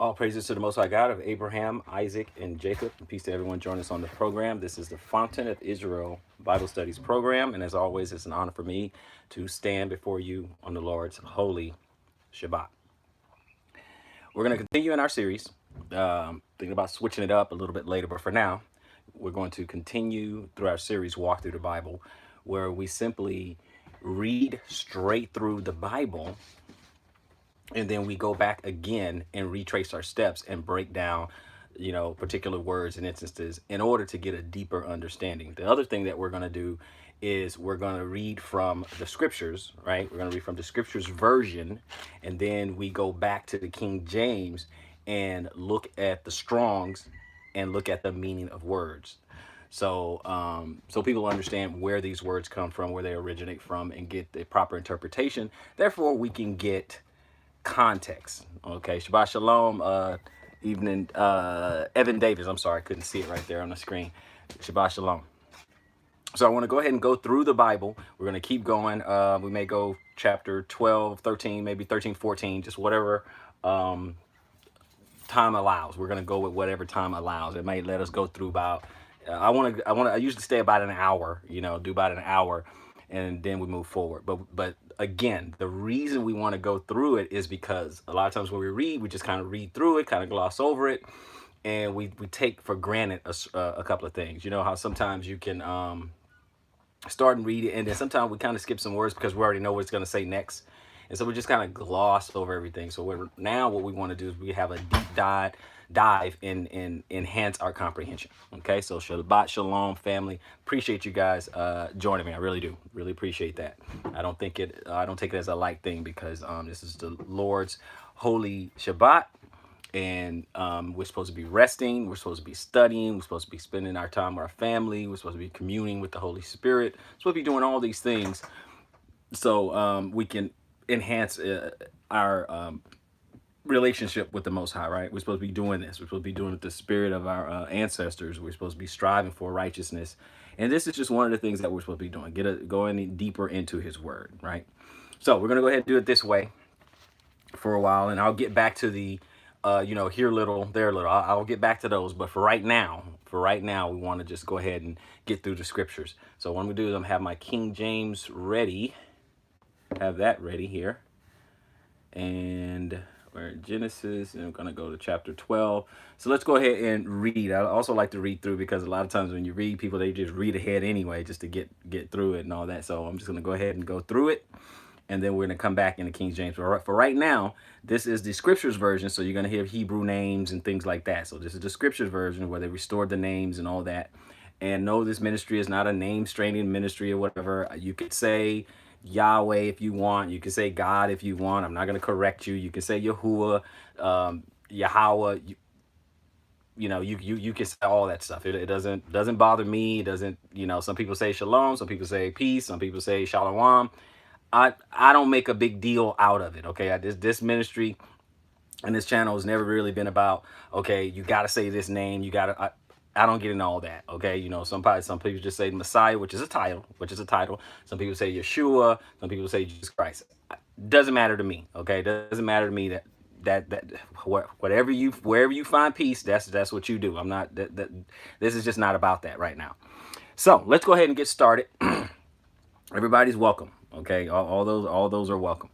All praises to the Most High God of Abraham, Isaac, and Jacob. And peace to everyone joining us on the program. This is the Fountain of Israel Bible Studies program. And as always, it's an honor for me to stand before you on the Lord's holy Shabbat. We're going to continue in our series. Thinking about switching it up a little bit later, but for now, we're going to continue through our series, Walk Through the Bible, where we simply read straight through the Bible, and then we go back again and retrace our steps and break down, particular words and instances in order to get a deeper understanding. The other thing that we're going to do is we're going to read from the scriptures, right? We're going to read from the scriptures version, and then we go back to the King James and look at the Strongs and look at the meaning of words. So people understand where these words come from, where they originate from, and get the proper interpretation. Therefore, we can get context. Okay, Shabbat Shalom, evening, Evan Davis. I'm sorry, I couldn't see it right there on the screen. Shabbat Shalom. So I want to go ahead and go through the Bible. We're going to keep going. We may go chapter 12, 13, maybe 13, 14, just whatever time allows. We're going to go with whatever time allows. It may let us go through about, I usually stay about an hour, do about an hour, and then we move forward. But again, the reason we want to go through it is because a lot of times when we read, we just kind of read through it, kind of gloss over it, and we take for granted a couple of things. You know how sometimes you can start and read it, and then sometimes we kind of skip some words because we already know what it's going to say next. And so we just kind of gloss over everything. So now what we want to do is we have a deep dive and enhance our comprehension. Okay, so Shabbat Shalom, family. Appreciate you guys joining me. I really do. Really appreciate that. I don't take it as a light thing because this is the Lord's holy Shabbat. And we're supposed to be resting. We're supposed to be studying. We're supposed to be spending our time with our family. We're supposed to be communing with the Holy Spirit. We're supposed to be doing all these things so we can enhance our relationship with the Most High, right? We're supposed to be doing this. We're supposed to be doing it with the spirit of our ancestors. We're supposed to be striving for righteousness. And this is just one of the things that we're supposed to be doing. Going deeper into His Word, right? So we're going to go ahead and do it this way for a while, and I'll get back to the here little, there little. I'll get back to those, but for right now, we want to just go ahead and get through the scriptures. So what I'm gonna do is I'm have my King James ready, have that ready here, and we're in Genesis, and I'm gonna go to chapter 12. So let's go ahead and read. I also like to read through because a lot of times when you read, people they just read ahead anyway, just to get through it and all that. So I'm just gonna go ahead and go through it, and then we're going to come back into King James. For right now, this is the scriptures version, so you're going to hear Hebrew names and things like that. So this is the scriptures version where they restored the names and all that. And no, this ministry is not a name-straining ministry or whatever. You could say Yahweh if you want. You can say God if you want. I'm not going to correct you. You can say Yahuwah, Yahweh. You can say all that stuff. It doesn't bother me. It doesn't, some people say shalom. Some people say peace. Some people say shalom. I don't make a big deal out of it, okay? This ministry and this channel has never really been about, okay, you got to say this name, I don't get into all that, okay? Some people just say Messiah, which is a title. Some people say Yeshua, some people say Jesus Christ. Doesn't matter to me, okay? Doesn't matter to me wherever you find peace, that's what you do. I'm not this is just not about that right now. So let's go ahead and get started. Everybody's welcome. Okay, all those are welcome.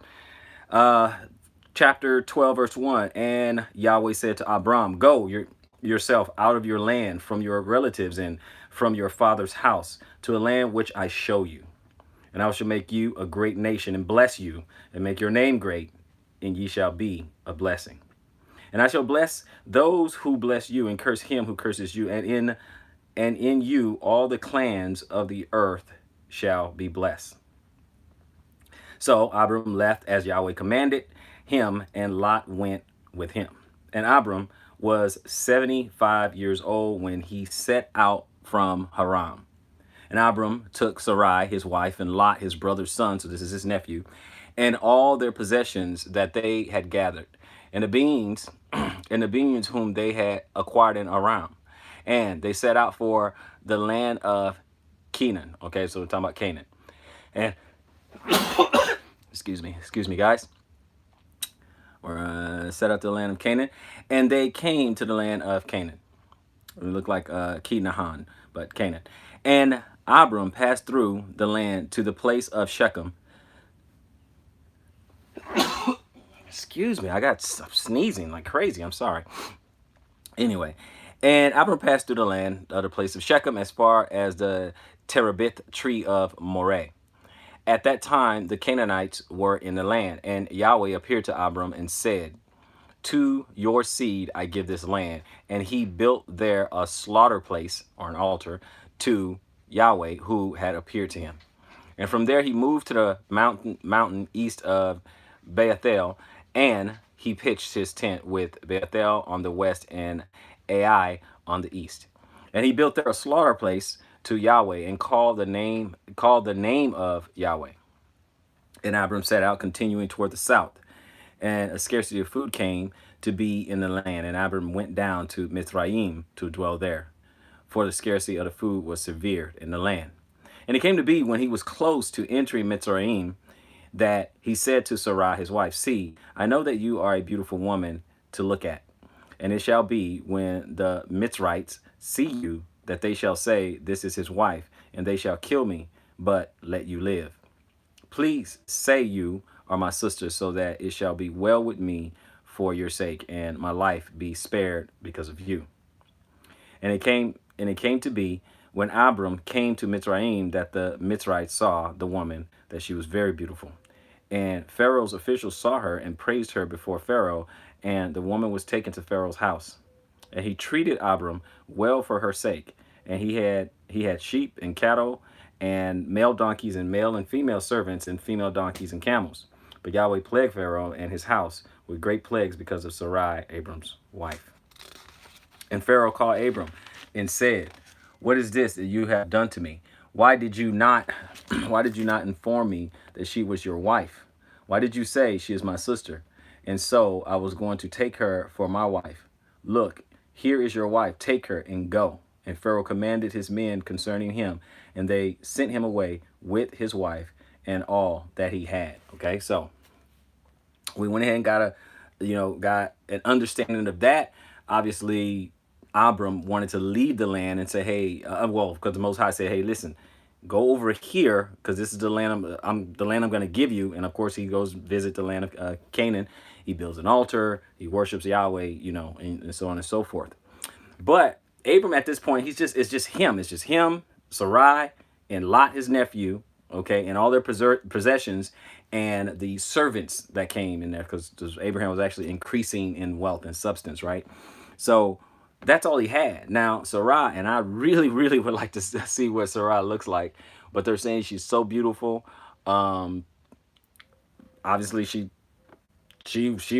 Chapter 12, verse 1. And Yahweh said to Abram, go yourself out of your land, from your relatives, and from your father's house, to a land which I show you. And I shall make you a great nation, and bless you, and make your name great, and ye shall be a blessing. And I shall bless those who bless you, and curse him who curses you, and in you all the clans of the earth shall be blessed. So Abram left as Yahweh commanded him, and Lot went with him. And Abram was 75 years old when he set out from Haran. And Abram took Sarai, his wife, and Lot, his brother's son, so this is his nephew, and all their possessions that they had gathered, and the beings whom they had acquired in Aram. And they set out for the land of Canaan. Okay, so we're talking about Canaan. And excuse me, guys. or set out the land of Canaan, and they came to the land of Canaan. It looked like Kenahan, but Canaan. And Abram passed through the land to the place of Shechem. Excuse me, I'm sneezing like crazy. I'm sorry. Anyway, and Abram passed through the land, the place of Shechem, as far as the terebinth tree of Moreh. At that time, the Canaanites were in the land, and Yahweh appeared to Abram and said, to your seed I give this land. And he built there a slaughter place, or an altar, to Yahweh, who had appeared to him. And from there he moved to the mountain east of Bethel, and he pitched his tent with Bethel on the west and Ai on the east. And he built there a slaughter place to Yahweh and called the name of Yahweh. And Abram set out, continuing toward the south. And a scarcity of food came to be in the land, and Abram went down to Mizraim to dwell there, for the scarcity of the food was severe in the land. And it came to be, when he was close to entering Mizraim, that he said to Sarai his wife, see, I know that you are a beautiful woman to look at. And it shall be, when the Mizrites see you, that they shall say, this is his wife, and they shall kill me, but let you live. Please say you are my sister, so that it shall be well with me for your sake, and my life be spared because of you. And it came to be, when Abram came to Mizraim, that the Mizrites saw the woman, that she was very beautiful. And Pharaoh's officials saw her and praised her before Pharaoh, and the woman was taken to Pharaoh's house. And he treated Abram well for her sake. And he had sheep and cattle and male donkeys and male and female servants and female donkeys and camels. But Yahweh plagued Pharaoh and his house with great plagues because of Sarai, Abram's wife. And Pharaoh called Abram and said, what is this that you have done to me? Why did you not inform me that she was your wife? Why did you say she is my sister? And so I was going to take her for my wife. Look, here is your wife. Take her and go. And Pharaoh commanded his men concerning him, and they sent him away with his wife and all that he had. Okay, so we went ahead and got an understanding of that. Obviously, Abram wanted to leave the land and say, hey, because the Most High said, hey, listen, go over here, because this is the land I'm going to give you. And of course, he goes visit the land of Canaan. He builds an altar. He worships Yahweh, and so on and so forth. But Abram at this point, it's just him, Sarai, and Lot, his nephew, okay, and all their possessions, and the servants that came in there, because Abraham was actually increasing in wealth and substance, right? So that's all he had. Now, Sarai, and I really, really would like to see what Sarai looks like, but they're saying she's so beautiful. Obviously, she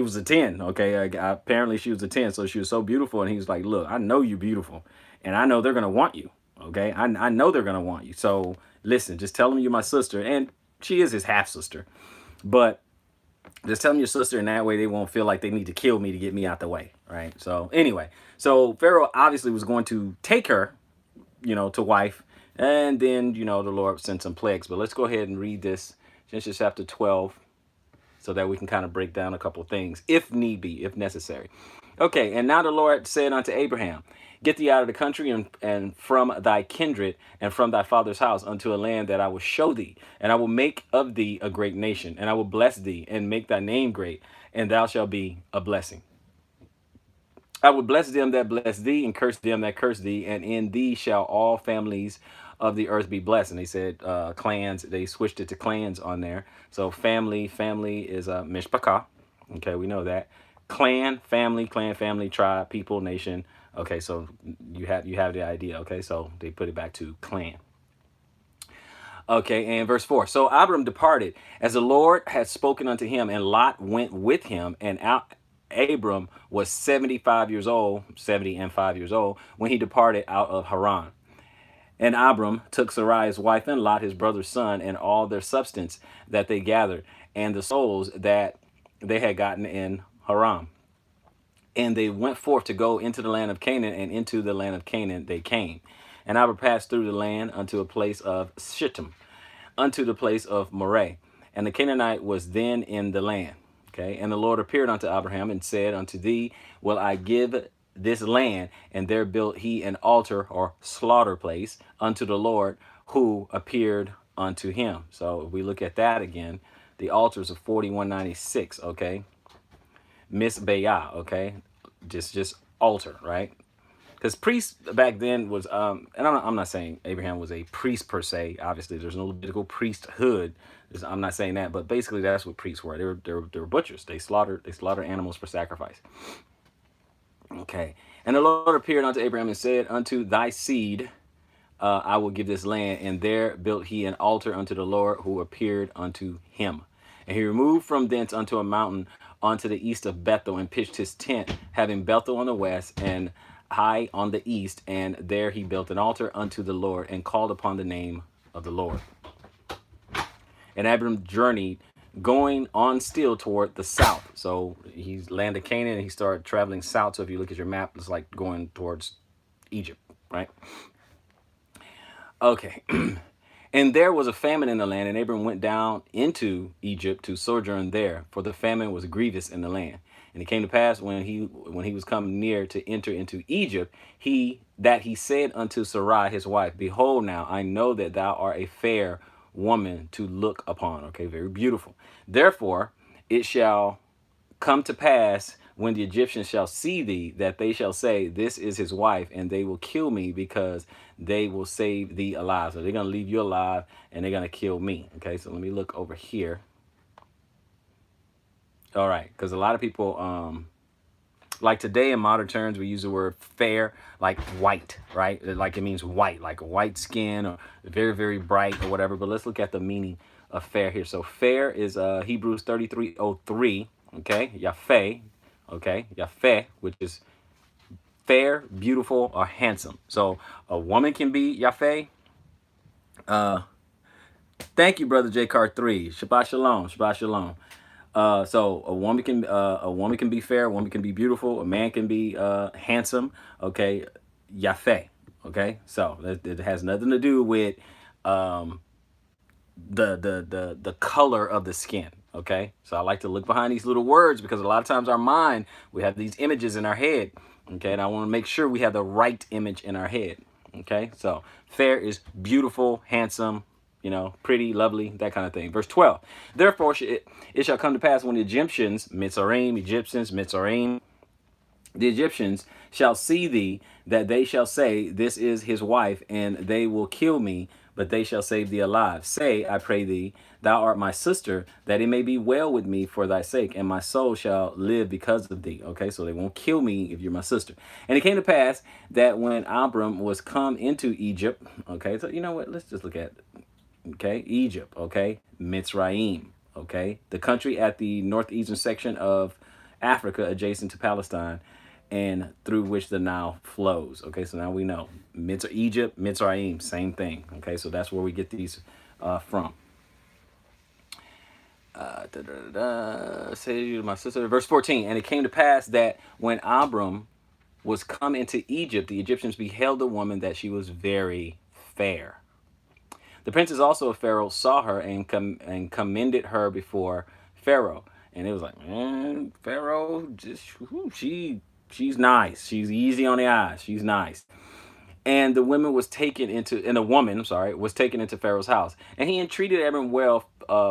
was a 10, okay? Apparently, she was a 10, so she was so beautiful, and he was like, look, I know you're beautiful, and I know they're going to want you, okay? I know they're going to want you, so listen, just tell them you're my sister, and she is his half-sister, but just tell them your sister, and that way they won't feel like they need to kill me to get me out the way, right? So anyway, so Pharaoh obviously was going to take her, to wife, and then, the Lord sent some plagues. But let's go ahead and read this, Genesis chapter 12, so that we can kind of break down a couple of things, if need be, if necessary. Okay, and now the Lord said unto Abraham, get thee out of the country and from thy kindred and from thy father's house unto a land that I will show thee. And I will make of thee a great nation, and I will bless thee and make thy name great, and thou shalt be a blessing. I will bless them that bless thee, and curse them that curse thee, and in thee shall all families of the earth be blessed. And they said clans. They switched it to clans on there. So family is mishpachah. Okay, we know that. Clan, family, tribe, people, nation. Okay, so you have the idea. Okay, so they put it back to clan. Okay, and verse 4. So Abram departed as the Lord had spoken unto him, and Lot went with him, and Abram was 75 years old, 70 and 5 years old, when he departed out of Haran. And Abram took Sarai his wife, and Lot his brother's son, and all their substance that they gathered, and the souls that they had gotten in Haran. And they went forth to go into the land of Canaan, and into the land of Canaan they came. And Abram passed through the land unto a place of Shittim, unto the place of Moreh. And the Canaanite was then in the land. Okay. And the Lord appeared unto Abraham and said, unto thee will I give this land. And there built he an altar or slaughter place unto the Lord who appeared unto him. So if we look at that again, the altars of 4196, okay? Misbeah, okay? Just altar, right? Because priest back then was and I'm not saying Abraham was a priest per se. Obviously there's no Levitical priesthood. I'm not saying that, but basically that's what priests were. They were butchers. They slaughtered animals for sacrifice. Okay. And the Lord appeared unto Abraham and said, unto thy seed I will give this land. And there built he an altar unto the Lord who appeared unto him. And he removed from thence unto a mountain unto the east of Bethel, and pitched his tent, having Bethel on the west and high on the east. And there he built an altar unto the Lord, and called upon the name of the Lord. And Abram journeyed, going on still toward the south. So he's landed Canaan, and he started traveling south. So if you look at your map, it's like going towards Egypt, right? Okay. And there was a famine in the land, and Abram went down into Egypt to sojourn there, for the famine was grievous in the land. And it came to pass when he was come near to enter into Egypt, he said unto Sarai his wife, behold, now I know that thou art a fair woman to look upon. Okay, very beautiful. Therefore it shall come to pass, when the Egyptians shall see thee, that they shall say, this is his wife, and they will kill me, because they will save thee alive. So they're going to leave you alive, and they're going to kill me. Okay, so let me look over here. All right, because a lot of people, like today in modern terms, we use the word fair, like white, right? Like it means white, like a white skin, or very, very bright, or whatever. But let's look at the meaning of fair here. So fair is Hebrews 33:03. Okay, Yafeh. Okay, Yafeh, which is fair, beautiful, or handsome. So a woman can be Yafeh. Thank you, brother J Car 3. Shabbat shalom. Shabbat shalom. So a woman can be fair, a woman can be beautiful, a man can be handsome. Okay, Yafeh. Okay, so it has nothing to do with the color of the skin. Okay, so I like to look behind these little words, because a lot of times our mind, we have these images in our head. Okay, and I want to make sure we have the right image in our head. Okay, so fair is beautiful, handsome, you know, pretty, lovely, that kind of thing. Verse 12. Therefore it shall come to pass, when the Egyptians, Mitzrayim, the Egyptians shall see thee, that they shall say, this is his wife, and they will kill me, but they shall save thee alive. Say, I pray thee, thou art my sister, that it may be well with me for thy sake, and my soul shall live because of thee. Okay, so they won't kill me if you're my sister. And it came to pass that when Abram was come into Egypt, okay, so you know what, let's just look at, okay, Egypt, okay, Mitzrayim, okay, the country at the northeastern section of Africa adjacent to Palestine, and through which the Nile flows. Okay, so now we know Egypt, Mitzrayim, same thing. Okay, so that's where we get these from. Say to my sister, verse 14. And it came to pass that when Abram was come into Egypt, the Egyptians beheld the woman, that she was very fair. The princes also of Pharaoh saw her, and commended her before Pharaoh. And it was like, man, Pharaoh, she's nice. She's easy on the eyes. She's nice. And the woman was taken into, and the woman, was taken into Pharaoh's house. And he entreated Abram well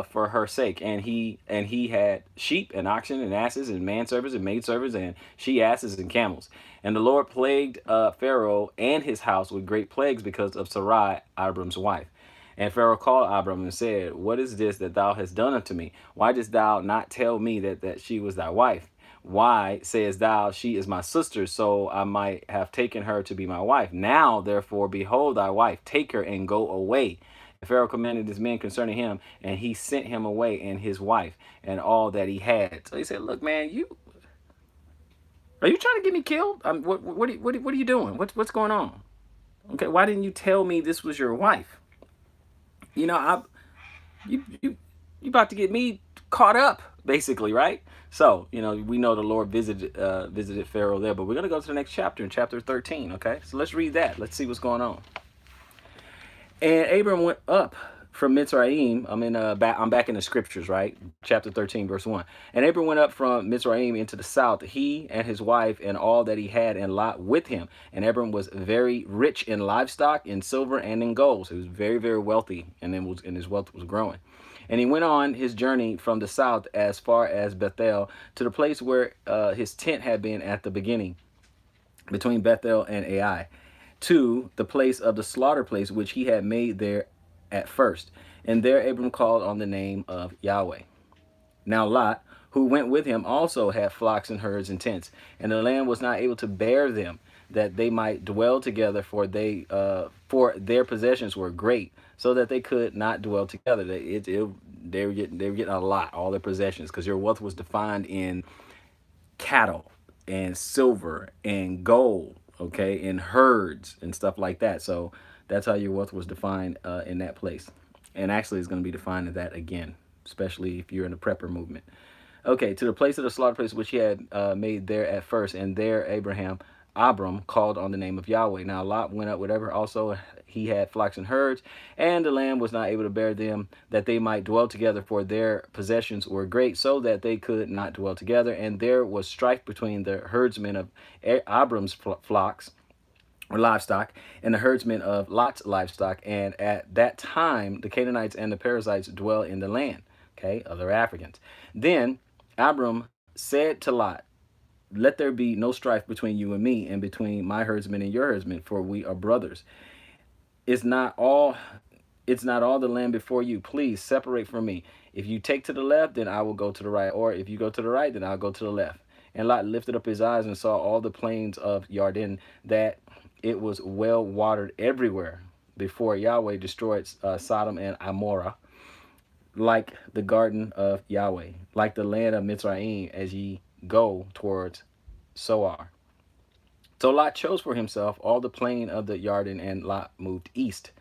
for her sake. And he had sheep and oxen and asses and manservants and maidservants and she asses and camels. And the Lord plagued Pharaoh and his house with great plagues because of Sarai, Abram's wife. And Pharaoh called Abram and said, what is this that thou hast done unto me? Why didst thou not tell me that she was thy wife? Why sayest thou, she is my sister, so I might have taken her to be my wife? Now, therefore, behold thy wife, take her and go away. And Pharaoh commanded his men concerning him, and he sent him away, and his wife, and all that he had. So he said, look, man, are you trying to get me killed? What are you doing? What's going on? Okay, why didn't you tell me this was your wife? You know, you about to get me caught up, basically, right? So, you know, we know the Lord visited Pharaoh there, but we're going to go to the next chapter, in chapter 13, okay? So let's read that. Let's see what's going on. And Abram went up from Mitzrayim, I'm back in the scriptures, right? Chapter 13, verse 1. And Abram went up from Mitzrayim into the south, he and his wife and all that he had, and Lot with him. And Abram was very rich in livestock, in silver, and in gold. So he was very, very wealthy, and his wealth was growing. And he went on his journey from the south as far as Bethel, to the place where his tent had been at the beginning, between Bethel and Ai, to the place of the slaughter place which he had made there at first. And there Abram called on the name of Yahweh. Now Lot, who went with him, also had flocks and herds and tents, and the land was not able to bear them, that they might dwell together, for their possessions were great, so that they could not dwell together. They were getting a lot, all their possessions, because your wealth was defined in cattle and silver and gold, okay, and herds and stuff like that. So that's how your wealth was defined in that place. And actually it's going to be defined as that again, especially if you're in the prepper movement. Okay, to the place of the slaughter place which he had made there at first, and there Abram called on the name of Yahweh. Now Lot went up whatever also he had flocks and herds, and the land was not able to bear them, that they might dwell together, for their possessions were great, so that they could not dwell together. And there was strife between the herdsmen of Abram's flocks or livestock, and the herdsmen of Lot's livestock. And at that time the Canaanites and the Perizzites dwell in the land, okay, other Africans. Then Abram said to Lot, let there be no strife between you and me, and between my herdsmen and your herdsmen, for we are brothers. It's not all the land before you. Please separate from me. If you take to the left, then I will go to the right, or if you go to the right, then I'll go to the left. And Lot lifted up his eyes and saw all the plains of Jordan, that it was well watered everywhere, before Yahweh destroyed Sodom and Amorah, like the garden of Yahweh, like the land of Mitzrayim, as ye go towards Soar. So Lot chose for himself all the plain of the Jordan, and Lot moved east.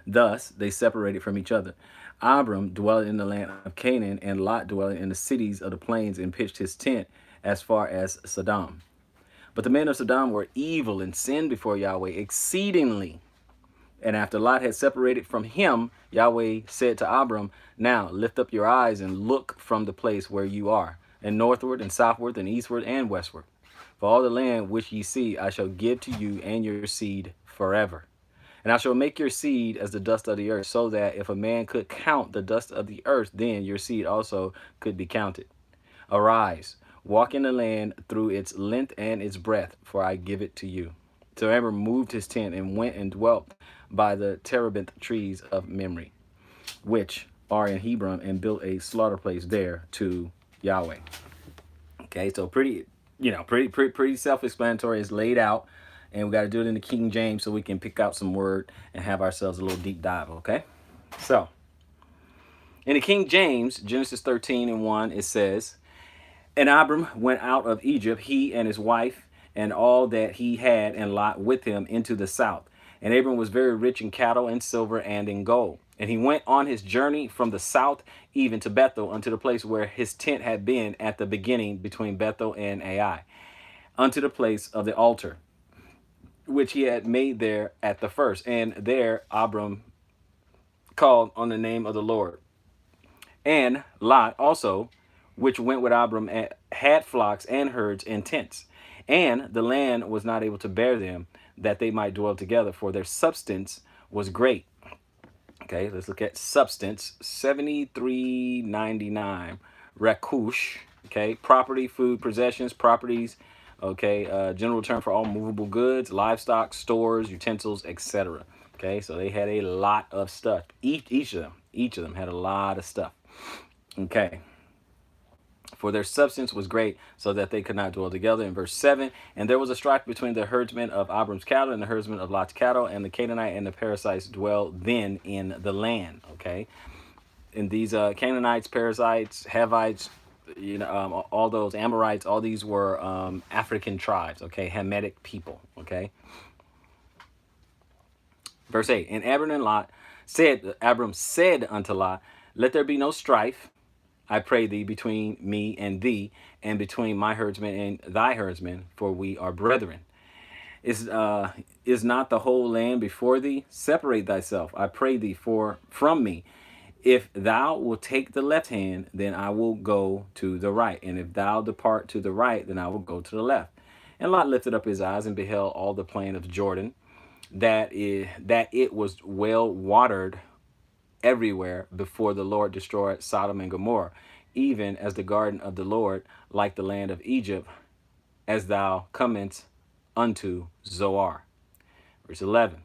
Thus they separated from each other. Abram dwelt in the land of Canaan, and Lot dwelt in the cities of the plains, and pitched his tent as far as Sodom. But the men of Sodom were evil and sinned before Yahweh exceedingly. And after Lot had separated from him, Yahweh said to Abram, now lift up your eyes and look from the place where you are, and northward and southward and eastward and westward. For all the land which ye see I shall give to you and your seed forever. And I shall make your seed as the dust of the earth, so that if a man could count the dust of the earth, then your seed also could be counted. Arise, walk in the land through its length and its breadth, for I give it to you. So Abram moved his tent and went and dwelt by the terebinth trees of Mamre, which are in Hebron, and built a slaughter place there to Yahweh. Okay, so pretty self-explanatory. It's laid out, and we got to do it in the King James so we can pick out some word and have ourselves a little deep dive. Okay, so in the King James, Genesis 13:1, it says, and Abram went out of Egypt, he and his wife and all that he had, and Lot with him, into the south. And Abram was very rich in cattle and silver and in gold. And he went on his journey from the south even to Bethel, unto the place where his tent had been at the beginning, between Bethel and Ai, unto the place of the altar, which he had made there at the first. And there Abram called on the name of the Lord. And Lot also, which went with Abram, had flocks and herds and tents. And the land was not able to bear them, that they might dwell together, for their substance was great. Okay, let's look at substance. 73.99 rakush. Okay, property, food, possessions, properties. Okay, general term for all movable goods, livestock, stores, utensils, etc. Okay, so they had a lot of stuff. Each of them had a lot of stuff. Okay. For their substance was great, so that they could not dwell together. In verse 7, and there was a strife between the herdsmen of Abram's cattle and the herdsmen of Lot's cattle, and the Canaanite and the Perizzites dwell then in the land. Okay, and these Canaanites, Perizzites, Hivites, all those Amorites, all these were African tribes. Okay, Hamitic people. Okay, verse 8, and Abram said unto Lot, let there be no strife, I pray thee, between me and thee, and between my herdsmen and thy herdsmen, for we are brethren. Is not the whole land before thee? Separate thyself, I pray thee, from me. If thou wilt take the left hand, then I will go to the right. And if thou depart to the right, then I will go to the left. And Lot lifted up his eyes and beheld all the plain of Jordan, that it was well watered everywhere before the Lord destroyed Sodom and Gomorrah, even as the garden of the Lord, like the land of Egypt, as thou comest unto Zoar. Verse 11.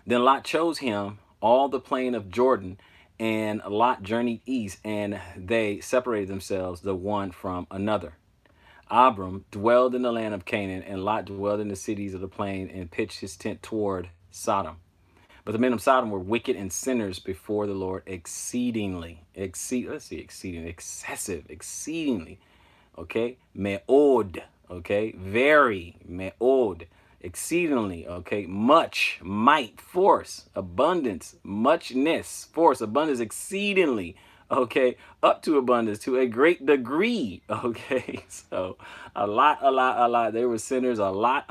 Then Lot chose him all the plain of Jordan, and Lot journeyed east, and they separated themselves the one from another. Abram dwelled in the land of Canaan, and Lot dwelled in the cities of the plain, and pitched his tent toward Sodom. But the men of Sodom were wicked and sinners before the Lord exceedingly. Excessive, exceedingly. Okay, me'od. Okay, very, me'od, exceedingly. Okay, much, might, force, abundance, muchness, force, abundance, exceedingly. Okay, up to abundance, to a great degree. Okay, so a lot. They were sinners, a lot.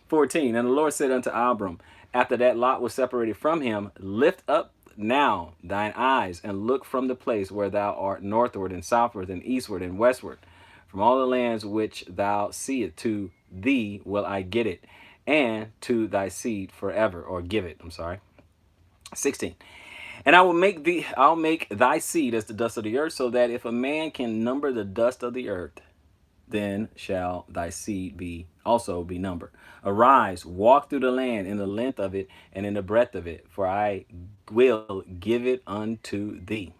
14. And the Lord said unto Abram, after that Lot was separated from him, lift up now thine eyes and look from the place where thou art northward and southward and eastward and westward. From all the lands which thou seest, to thee will I get it, and to thy seed forever, or give it. 16. And I'll make thy seed as the dust of the earth, so that if a man can number the dust of the earth, then shall thy seed also be numbered. Arise, walk through the land in the length of it and in the breadth of it, for I will give it unto thee.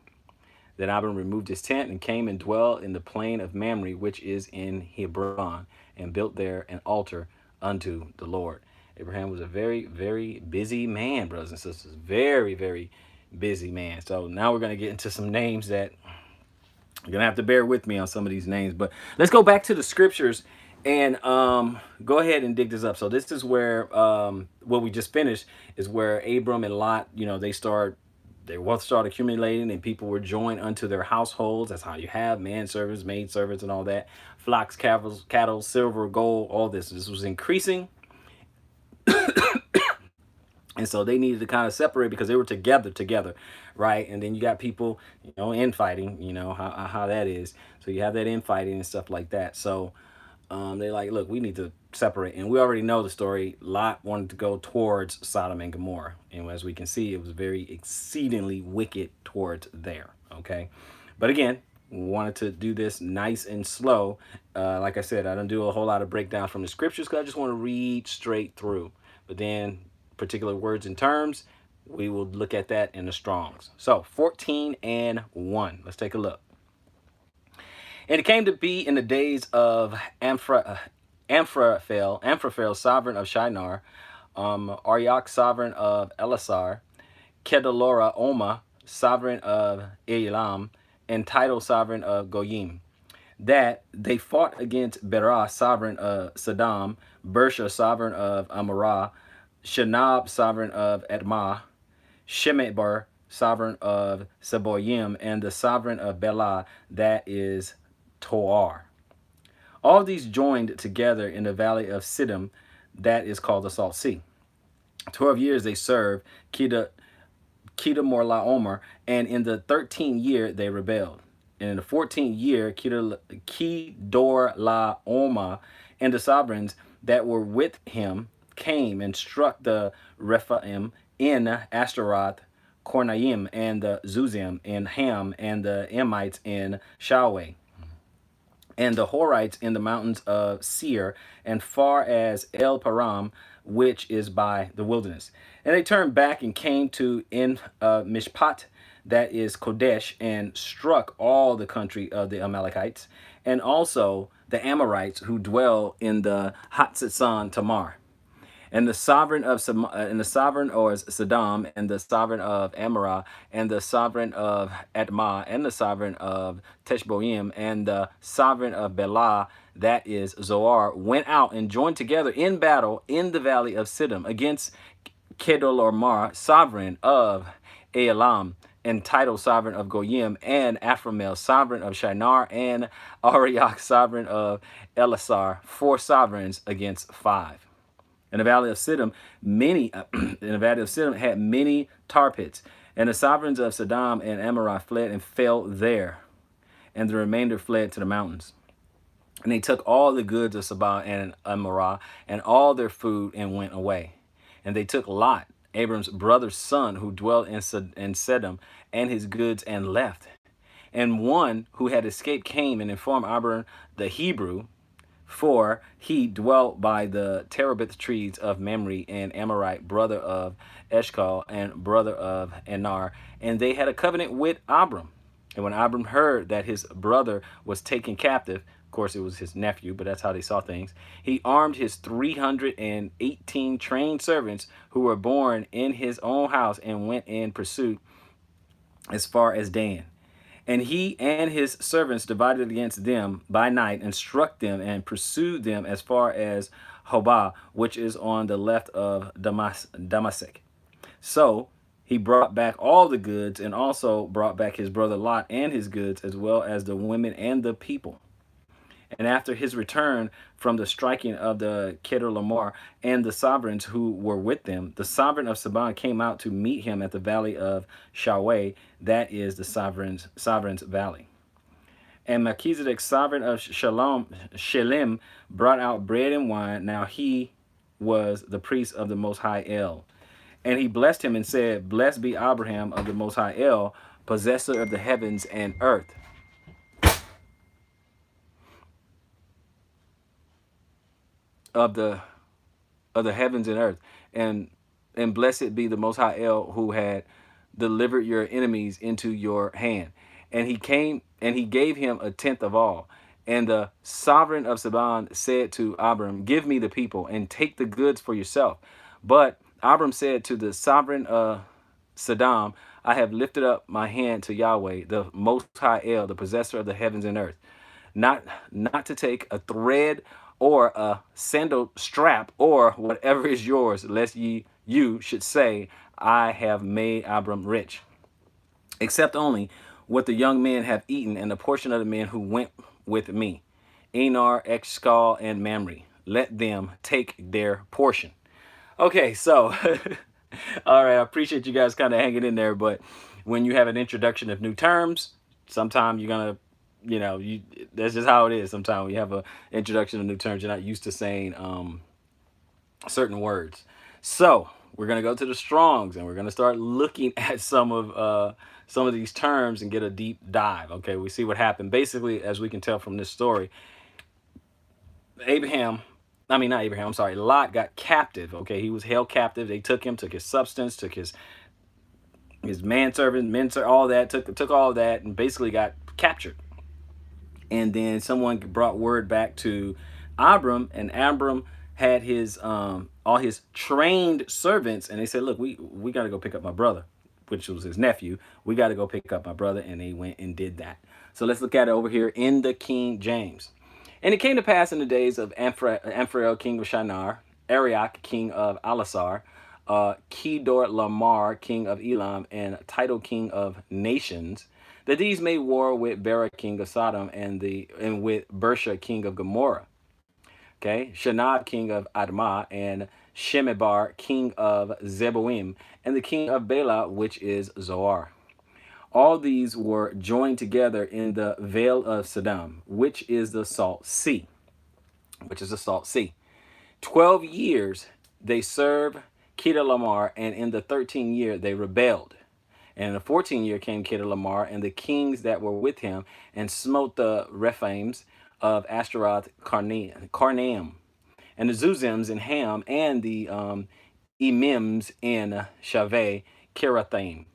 Then Abram removed his tent and came and dwelt in the plain of Mamre, which is in Hebron, and built there an altar unto the Lord. Abraham was a very, very busy man, brothers and sisters. Very, very busy man. So now we're going to get into some names that you're going to have to bear with me on some of these names. But let's go back to the scriptures and go ahead and dig this up. So this is where what we just finished is where Abram and Lot, their wealth started accumulating, and people were joined unto their households. That's how you have manservants, maidservants, and all that. Flocks, cattle, silver, gold, all this. This was increasing. And so they needed to kind of separate because they were together, right? And then you got people, infighting, how that is. So you have that infighting and stuff like that. So they're like, look, we need to separate. And we already know the story. Lot wanted to go towards Sodom and Gomorrah. And as we can see, it was very exceedingly wicked towards there, okay? But again, wanted to do this nice and slow. Like I said, I don't do a whole lot of breakdown from the scriptures because I just want to read straight through. But then particular words and terms, we will look at that in the Strongs. So 14:1. Let's take a look. And it came to be in the days of Amphraphel, sovereign of Shinar, Arioch, sovereign of Elasar, Kedalora Oma, sovereign of Elam, and Tidal, sovereign of Goyim, that they fought against Berah, sovereign of Saddam, Bersha, sovereign of Amorah, Shanab, sovereign of Admah, Shemeber, sovereign of Seboyim, and the sovereign of Bela, that is Toar. All these joined together in the valley of Siddim, that is called the Salt Sea. 12 years they served Kedorlaomer, and in the 13th year they rebelled. And in the 14th year, Kedorlaomer and the sovereigns that were with him came and struck the Rephaim in Ashtaroth, Kornaim, and the Zuzim in Ham, and the Emites in Shaweh, and the Horites in the mountains of Seir, and far as El Param, which is by the wilderness. And they turned back and came to Mishpat, that is Kodesh, and struck all the country of the Amalekites, and also the Amorites who dwell in the Hatzitsan Tamar. And the sovereign of Saddam, and the sovereign of Amorah, and the sovereign of Admah, and the sovereign of Teshboim, and the sovereign of Bela, that is Zoar, went out and joined together in battle in the valley of Siddim against Kedorlaomer, sovereign of Elam, and Tidal, sovereign of Goyim, and Aphramel, sovereign of Shinar, and Arioch, sovereign of Elasar, 4 sovereigns against 5. In the valley of Siddim, had many tar pits, and the sovereigns of Saddam and Amorah fled and fell there, and the remainder fled to the mountains. And they took all the goods of Sabah and Amorah and all their food and went away. And they took Lot, Abram's brother's son, who dwelt in Sedom, and his goods, and left. And one who had escaped came and informed Abram the Hebrew, for he dwelt by the terebinth trees of Mamre, and Amorite, brother of Eshcol, and brother of Anar. And they had a covenant with Abram. And when Abram heard that his brother was taken captive, of course it was his nephew, but that's how they saw things, he armed his 318 trained servants who were born in his own house and went in pursuit as far as Dan. And he and his servants divided against them by night and struck them and pursued them as far as Hobah, which is on the left of Damascus. So he brought back all the goods, and also brought back his brother Lot and his goods, as well as the women and the people. And after his return from the striking of the Kedorlaomer and the sovereigns who were with them, the sovereign of Saban came out to meet him at the valley of Shaweh, that is the sovereign's valley. And Melchizedek, sovereign of Shalem, brought out bread and wine. Now he was the priest of the Most High El. And he blessed him and said, Blessed be Abraham of the Most High El, possessor of the heavens and earth. Of the heavens and earth, and blessed be the Most High El, who had delivered your enemies into your hand. And he came and he gave him a tenth of all. And the sovereign of Saban said to Abram, Give me the people and take the goods for yourself. But Abram said to the sovereign of Saddam, I have lifted up my hand to Yahweh, the Most High El, the possessor of the heavens and earth, not to take a thread or a sandal strap or whatever is yours, lest you should say, I have made Abram rich, except only what the young men have eaten, and the portion of the men who went with me, Anar, Eshcol, and Mamre. Let them take their portion. Okay, so all right, I appreciate you guys kind of hanging in there, but when you have an introduction of new terms, sometimes you're gonna, that's just how it is. Sometimes when you have an introduction of new terms, you're not used to saying certain words. So we're gonna go to the Strongs, and we're gonna start looking at some of these terms and get a deep dive. Okay, we see what happened. Basically, as we can tell from this story, Lot got captive. Okay, he was held captive. They took him, took his substance, took his manservant, all that, took all of that, and basically got captured. And then someone brought word back to Abram, and Abram had his all his trained servants, and they said, look, we got to go pick up my brother, which was his nephew. We got to go pick up my brother. And they went and did that. So let's look at it over here in the King James. And it came to pass in the days of Amphrael, king of Shinar, Arioch, king of Elasar, Kedorlaomer, king of Elam, and Tidal, king of nations, that these made war with Bera, king of Sodom, and with Bersha, king of Gomorrah. Okay, Shanab, king of Admah, and Shemebar, king of Zeboim, and the king of Bela, which is Zoar. All these were joined together in the Vale of Saddam, which is the Salt Sea. 12 years they served Kedorlaomer, and in the 13th year they rebelled. And in the 14th year came Kedorlaomer and the kings that were with him, and smote the Rephaims of Ashtaroth Karnaim, and the Zuzims in Ham, and the Emims in Shaveh Kirathaim,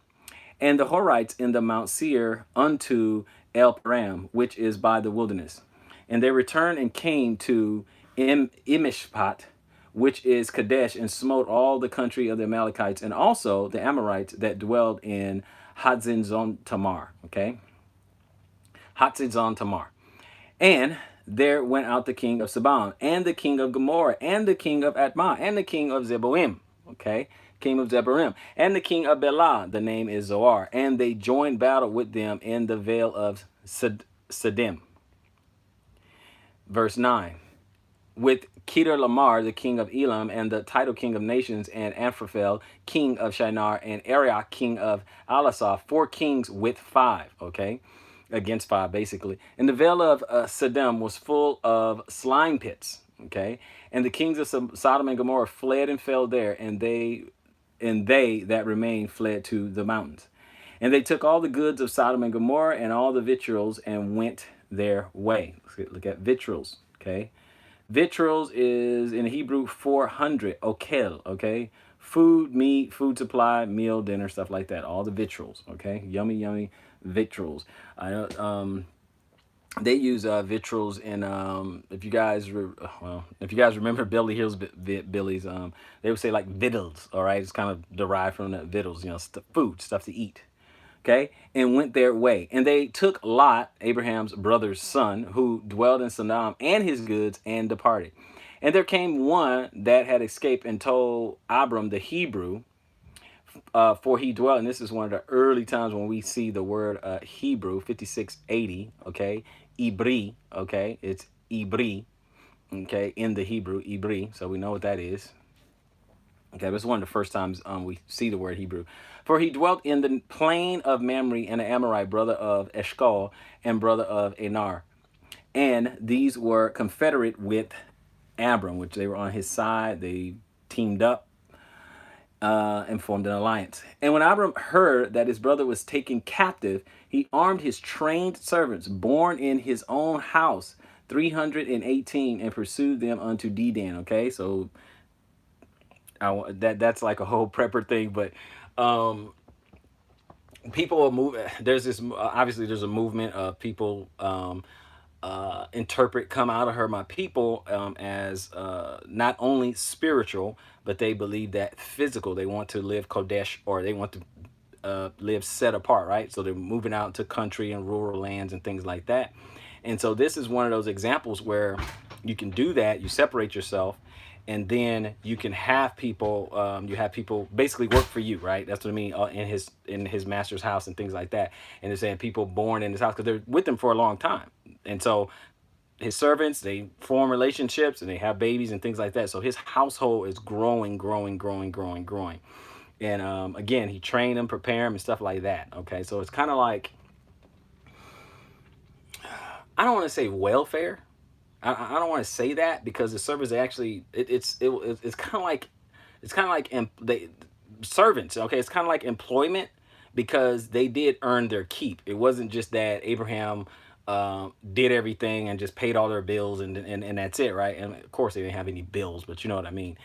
and the Horites in the Mount Seir unto El Param, which is by the wilderness. And they returned and came to Emishpat, which is Kadesh, and smote all the country of the Amalekites, and also the Amorites that dwelled in Hatzon Tamar. Okay, Hatzon Tamar. And there went out the king of Saban, and the king of Gomorrah, and the king of Admah, and the king of Zeboim. Okay, king of Zebarim, and the king of Bela, the name is Zoar, and they joined battle with them in the vale of Siddim. Verse 9. With Kedar Lamar, the king of Elam, and the title king of nations, and Amphraphel, king of Shinar, and Arioch, king of Alasaph, 4 kings with 5, okay? Against 5, basically. And the vale of Siddim was full of slime pits, okay? And the kings of Sodom and Gomorrah fled and fell there, and they that remained fled to the mountains. And they took all the goods of Sodom and Gomorrah and all the victuals and went their way. Look at victuals, okay? Victuals is in Hebrew 400, okel, okay? Food, meat, food supply, meal, dinner, stuff like that. All the victuals, okay? Yummy, yummy victuals. I know they use victuals in if you guys remember Billy Hill's Billy's they would say like victuals, all right? It's kind of derived from the victuals, you know, food, stuff to eat. Okay, and went their way. And they took Lot, Abraham's brother's son, who dwelled in Sodom, and his goods, and departed. And there came one that had escaped and told Abram the Hebrew, for he dwelt, and this is one of the early times when we see the word Hebrew, 5680, okay, Ibri, okay, it's Ibri, okay, in the Hebrew, Ibri, so we know what that is. Okay, but it's one of the first times we see the word Hebrew. For he dwelt in the plain of Mamre, and an Amorite, brother of Eshcol, and brother of Anar. And these were confederate with Abram, which they were on his side. They teamed up and formed an alliance. And when Abram heard that his brother was taken captive, he armed his trained servants, born in his own house, 318, and pursued them unto Dedan. Okay, so that's like a whole prepper thing, but people will move. There's this obviously there's a movement of people interpret "come out of her, my people" as not only spiritual, but they believe that physical. They want to live Kodesh, or they want to live set apart, right? So they're moving out to country and rural lands and things like that. And so this is one of those examples where you can do that. You separate yourself, and then you can have people you have people basically work for you, right? That's what I mean, in his master's house and things like that. And they're saying people born in his house because they're with him for a long time. And so his servants, they form relationships and they have babies and things like that. So his household is growing. And again, he trained them, prepare them, and stuff like that. Okay, so it's kind of like, I don't want to say welfare. I don't want to say that, because the servants actually it's kind of like, they servants. Okay, it's kind of like employment, because they did earn their keep. It wasn't just that Abraham did everything and just paid all their bills and that's it, right? And of course they didn't have any bills, but you know what I mean.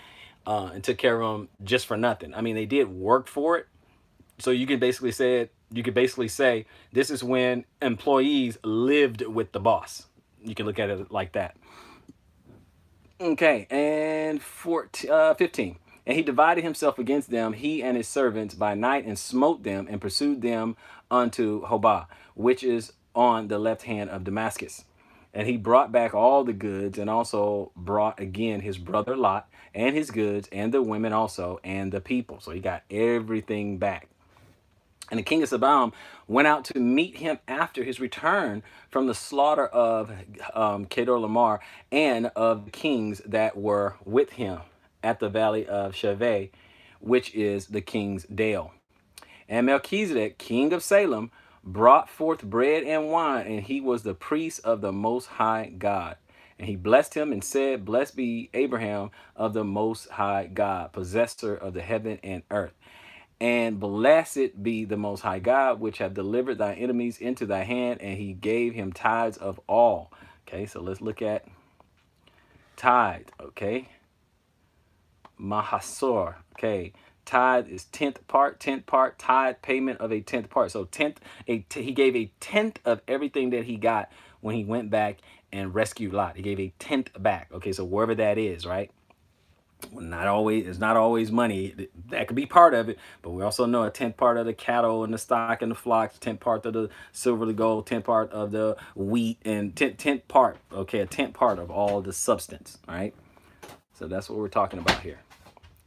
And took care of them just for nothing. I mean, they did work for it. So you could basically say this is when employees lived with the boss. You can look at it like that. Okay, and 15. And he divided himself against them, he and his servants, by night, and smote them, and pursued them unto Hobah, which is on the left hand of Damascus. And he brought back all the goods, and also brought again his brother Lot, and his goods, and the women also, and the people. So he got everything back. And the king of Sodom went out to meet him after his return from the slaughter of Kedorlaomer, and of the kings that were with him at the valley of Shaveh, which is the king's dale. And Melchizedek, king of Salem, brought forth bread and wine, and he was the priest of the Most High God. And he blessed him and said, "Blessed be Abraham of the Most High God, possessor of the heaven and earth. And blessed be the Most High God, which have delivered thy enemies into thy hand." And he gave him tithes of all. Okay, so let's look at tithe. Okay, Mahasor. Okay, tithe is tenth part, tithe payment of a tenth part. So he gave a tenth of everything that he got when he went back and rescued Lot. He gave a tenth back. Okay, so wherever that is, right? It's not always money. That could be part of it, but we also know a tenth part of the cattle and the stock and the flocks, 10th part of the silver, the gold, 10th part of the wheat, and 10th part. Okay, a 10th part of all the substance. All right, so that's what we're talking about here.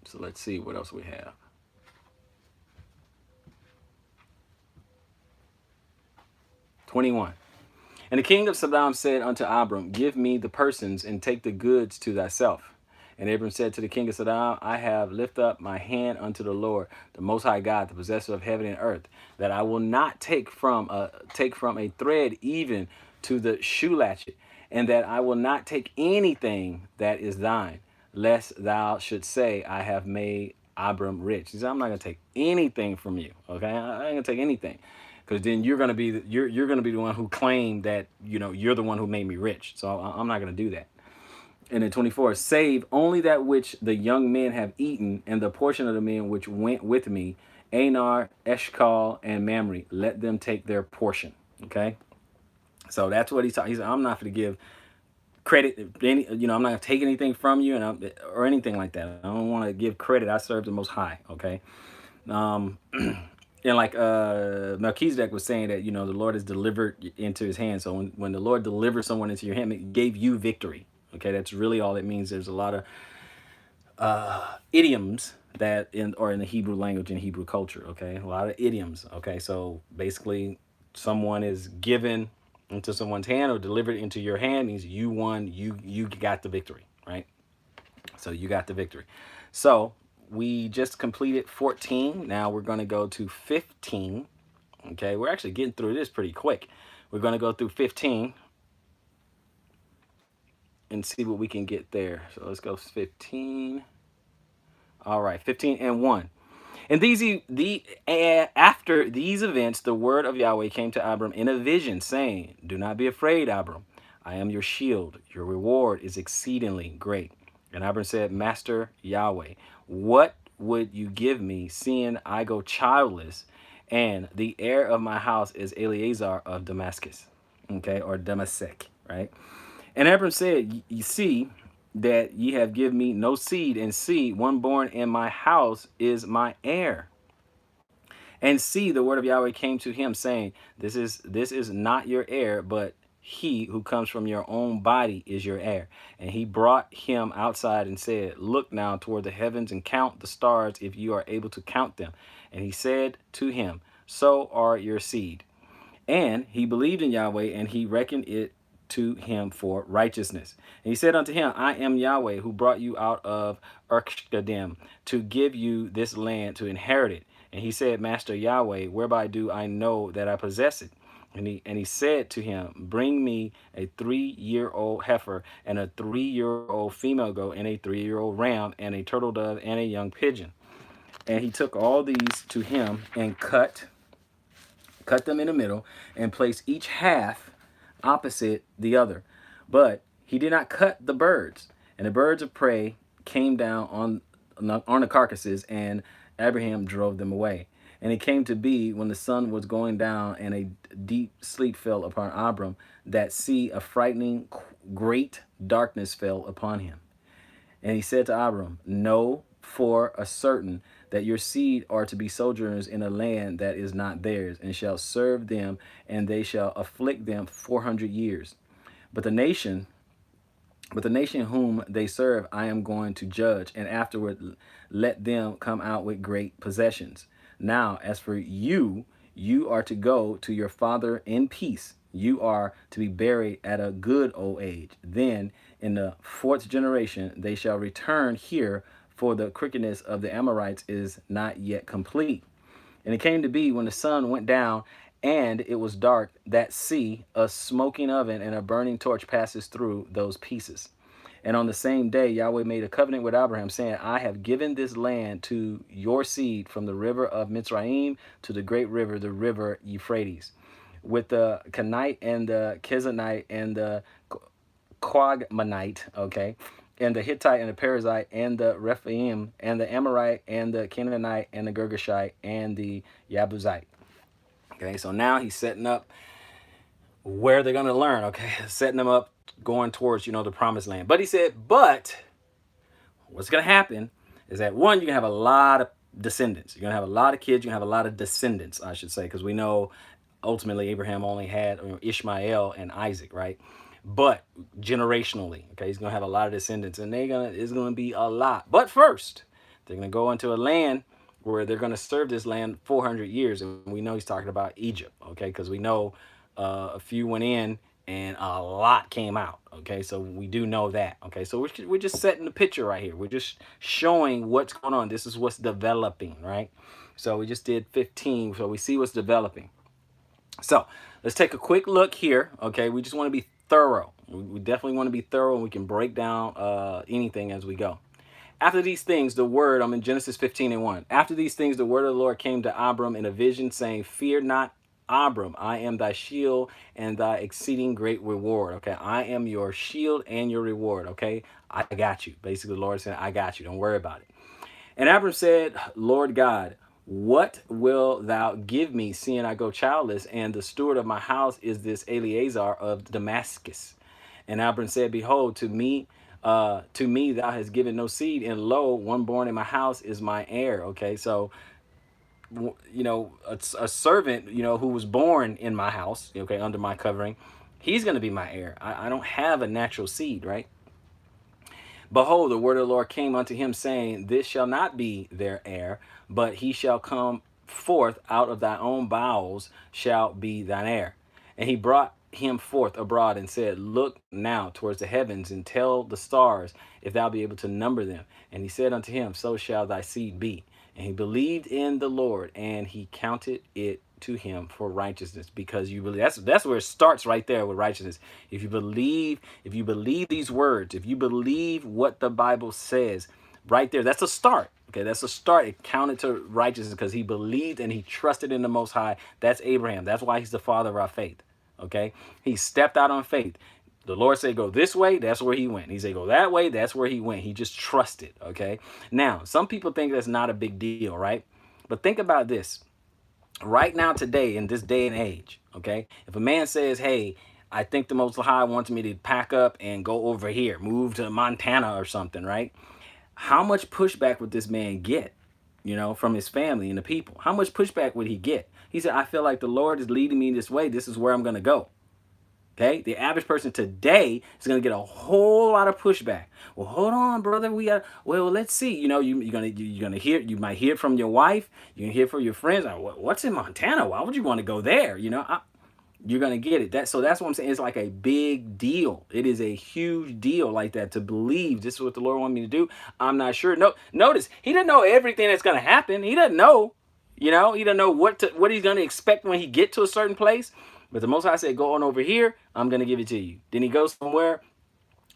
So let's see what else we have. 21. And the king of Sodom said unto Abram, give me the persons and take the goods to thyself. And Abram said to the king of Sodom, I have lifted up my hand unto the Lord, the Most High God, the possessor of heaven and earth, that I will not take from a thread even to the shoe latchet, and that I will not take anything that is thine, lest thou should say, I have made Abram rich. He said, I'm not going to take anything from you. Okay, I ain't going to take anything, because then you're going to be you're going to be the one who claimed that you're the one who made me rich. So I'm not going to do that. And in 24, save only that which the young men have eaten, and the portion of the men which went with me, Anar, Eshcol, and Mamre, let them take their portion. Okay, so that's what he's talking. He said, I'm not going to give credit, I'm not going to take anything from you, or anything like that. I don't want to give credit. I serve the Most High. Okay, and like Melchizedek was saying that the Lord is delivered into his hand. So when the Lord delivers someone into your hand, it gave you victory. Okay, that's really all it means. There's a lot of idioms that in the Hebrew language and Hebrew culture. Okay, a lot of idioms. Okay, so basically, someone is given into someone's hand or delivered into your hand means you won. You got the victory, right? So you got the victory. So we just completed 14. Now we're going to go to 15. Okay, we're actually getting through this pretty quick. We're going to go through 15. And see what we can get there. So let's go 15. All right, 15 and 1. And after these events, the word of Yahweh came to Abram in a vision, saying, do not be afraid, Abram. I am your shield. Your reward is exceedingly great. And Abram said, Master Yahweh, what would you give me, seeing I go childless, and the heir of my house is Eleazar of Damascus, okay, or Damasek, right? And Abram said, you see that ye have given me no seed, and see, one born in my house is my heir. And see, the word of Yahweh came to him, saying, this is not your heir, but he who comes from your own body is your heir. And he brought him outside and said, look now toward the heavens and count the stars, if you are able to count them. And he said to him, so are your seed. And he believed in Yahweh, and he reckoned it to him for righteousness. And he said unto him, I am Yahweh, who brought you out of Urkshadim to give you this land to inherit it. And he said, Master Yahweh, whereby do I know that I possess it? And he said to him, bring me a 3-year-old heifer, and a 3-year-old female goat, and a 3-year-old ram, and a turtle dove, and a young pigeon. And he took all these to him and cut them in the middle, and placed each half opposite the other. But he did not cut the birds. And the birds of prey came down on the carcasses, and Abraham drove them away. And it came to be, when the sun was going down and a deep sleep fell upon Abram, that see, a frightening great darkness fell upon him. And he said to Abram, know for a certain that your seed are to be sojourners in a land that is not theirs, and shall serve them, and they shall afflict them 400 years. But the nation whom they serve I am going to judge, and afterward let them come out with great possessions. Now, as for you, you are to go to your father in peace. You are to be buried at a good old age. Then, in the 4th generation, they shall return here, for the crookedness of the Amorites is not yet complete. And it came to be, when the sun went down and it was dark, that see, a smoking oven and a burning torch passes through those pieces. And on the same day, Yahweh made a covenant with Abraham, saying, I have given this land to your seed, from the river of Mitzrayim to the great river, the river Euphrates, with the Kenite and the Kizanite and the Quagmanite, okay, and the Hittite and the Perizzite and the Rephaim and the Amorite and the Canaanite and the Girgashite and the Yabuzite. Okay, so now he's setting up where they're going to learn, okay, setting them up, going towards, the promised land. But he said, but what's going to happen is that, one, you're going to have a lot of descendants. You're going to have a lot of kids. You're going to have a lot of descendants, I should say, because we know ultimately Abraham only had Ishmael and Isaac, right? But generationally, okay, he's going to have a lot of descendants, and it's going to be a lot. But first, they're going to go into a land where they're going to serve this land 400 years. And we know he's talking about Egypt, okay, because we know A few went in, and a lot came out. Okay, so we do know that. Okay, so we're just setting the picture right here. We're just showing what's going on. This is what's developing, right? So we just did 15, so we see what's developing. So let's take a quick look here. Okay, we just want to be thorough. We definitely want to be thorough, and we can break down anything as we go. After these things, the word, I'm in Genesis 15:1. After these things, the word of the Lord came to Abram in a vision, saying, Fear not, Abram, I am thy shield and thy exceeding great reward. Okay, I am your shield and your reward. Okay, I got you. Basically, the Lord said, I got you. Don't worry about it. And Abram said, Lord God, what will thou give me, seeing I go childless, and the steward of my house is this Eleazar of Damascus? And Abram said, Behold, to me thou hast given no seed, and lo, one born in my house is my heir. Okay, so a servant, who was born in my house, okay, under my covering, he's going to be my heir. I don't have a natural seed, right? Behold, the word of the Lord came unto him, saying, This shall not be their heir, but he shall come forth out of thy own bowels, shall be thine heir. And he brought him forth abroad and said, Look now towards the heavens, and tell the stars, if thou be able to number them. And he said unto him, So shall thy seed be. And he believed in the Lord, and he counted it to him for righteousness, because you believe. That's where it starts, right there, with righteousness. If you believe these words, if you believe what the Bible says, right there, that's a start. Okay, that's a start. It counted to righteousness because he believed and he trusted in the Most High. That's Abraham. That's why he's the father of our faith. Okay, he stepped out on faith. The Lord said, go this way, that's where he went. He said, go that way, that's where he went. He just trusted, okay? Now, some people think that's not a big deal, right? But think about this. Right now, today, in this day and age, okay? If a man says, hey, I think the Most High wants me to pack up and go over here, move to Montana or something, right? How much pushback would this man get, from his family and the people? How much pushback would he get? He said, I feel like the Lord is leading me this way. This is where I'm going to go. Okay, the average person today is going to get a whole lot of pushback. Well, hold on, brother. Well, let's see. You're gonna hear. You might hear from your wife. You can hear from your friends. What's in Montana? Why would you want to go there? You're gonna get it. That's what I'm saying. It's like a big deal. It is a huge deal like that to believe this is what the Lord wanted me to do. I'm not sure. No, notice he didn't know everything that's gonna happen. He doesn't know. He doesn't know what he's gonna expect when he get to a certain place. But the Most High said, go on over here. I'm going to give it to you. Then he goes somewhere,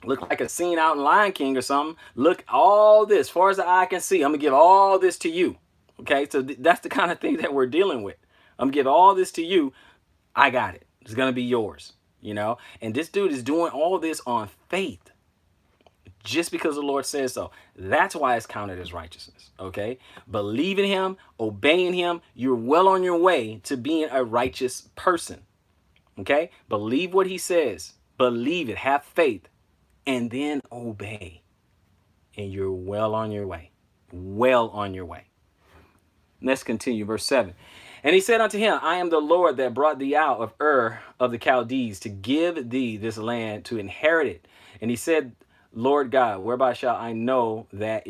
look like a scene out in Lion King or something. Look, all this, far as the eye can see, I'm going to give all this to you. Okay, so that's the kind of thing that we're dealing with. I'm going to give all this to you. I got it. It's going to be yours, And this dude is doing all this on faith. Just because the Lord says so. That's why it's counted as righteousness, okay? Believing him, obeying him, you're well on your way to being a righteous person. Okay, believe what he says, believe it, have faith, and then obey. And you're well on your way. Well on your way. Let's continue, verse 7. And he said unto him, I am the Lord that brought thee out of Ur of the Chaldees to give thee this land to inherit it. And he said, Lord God, whereby shall I know that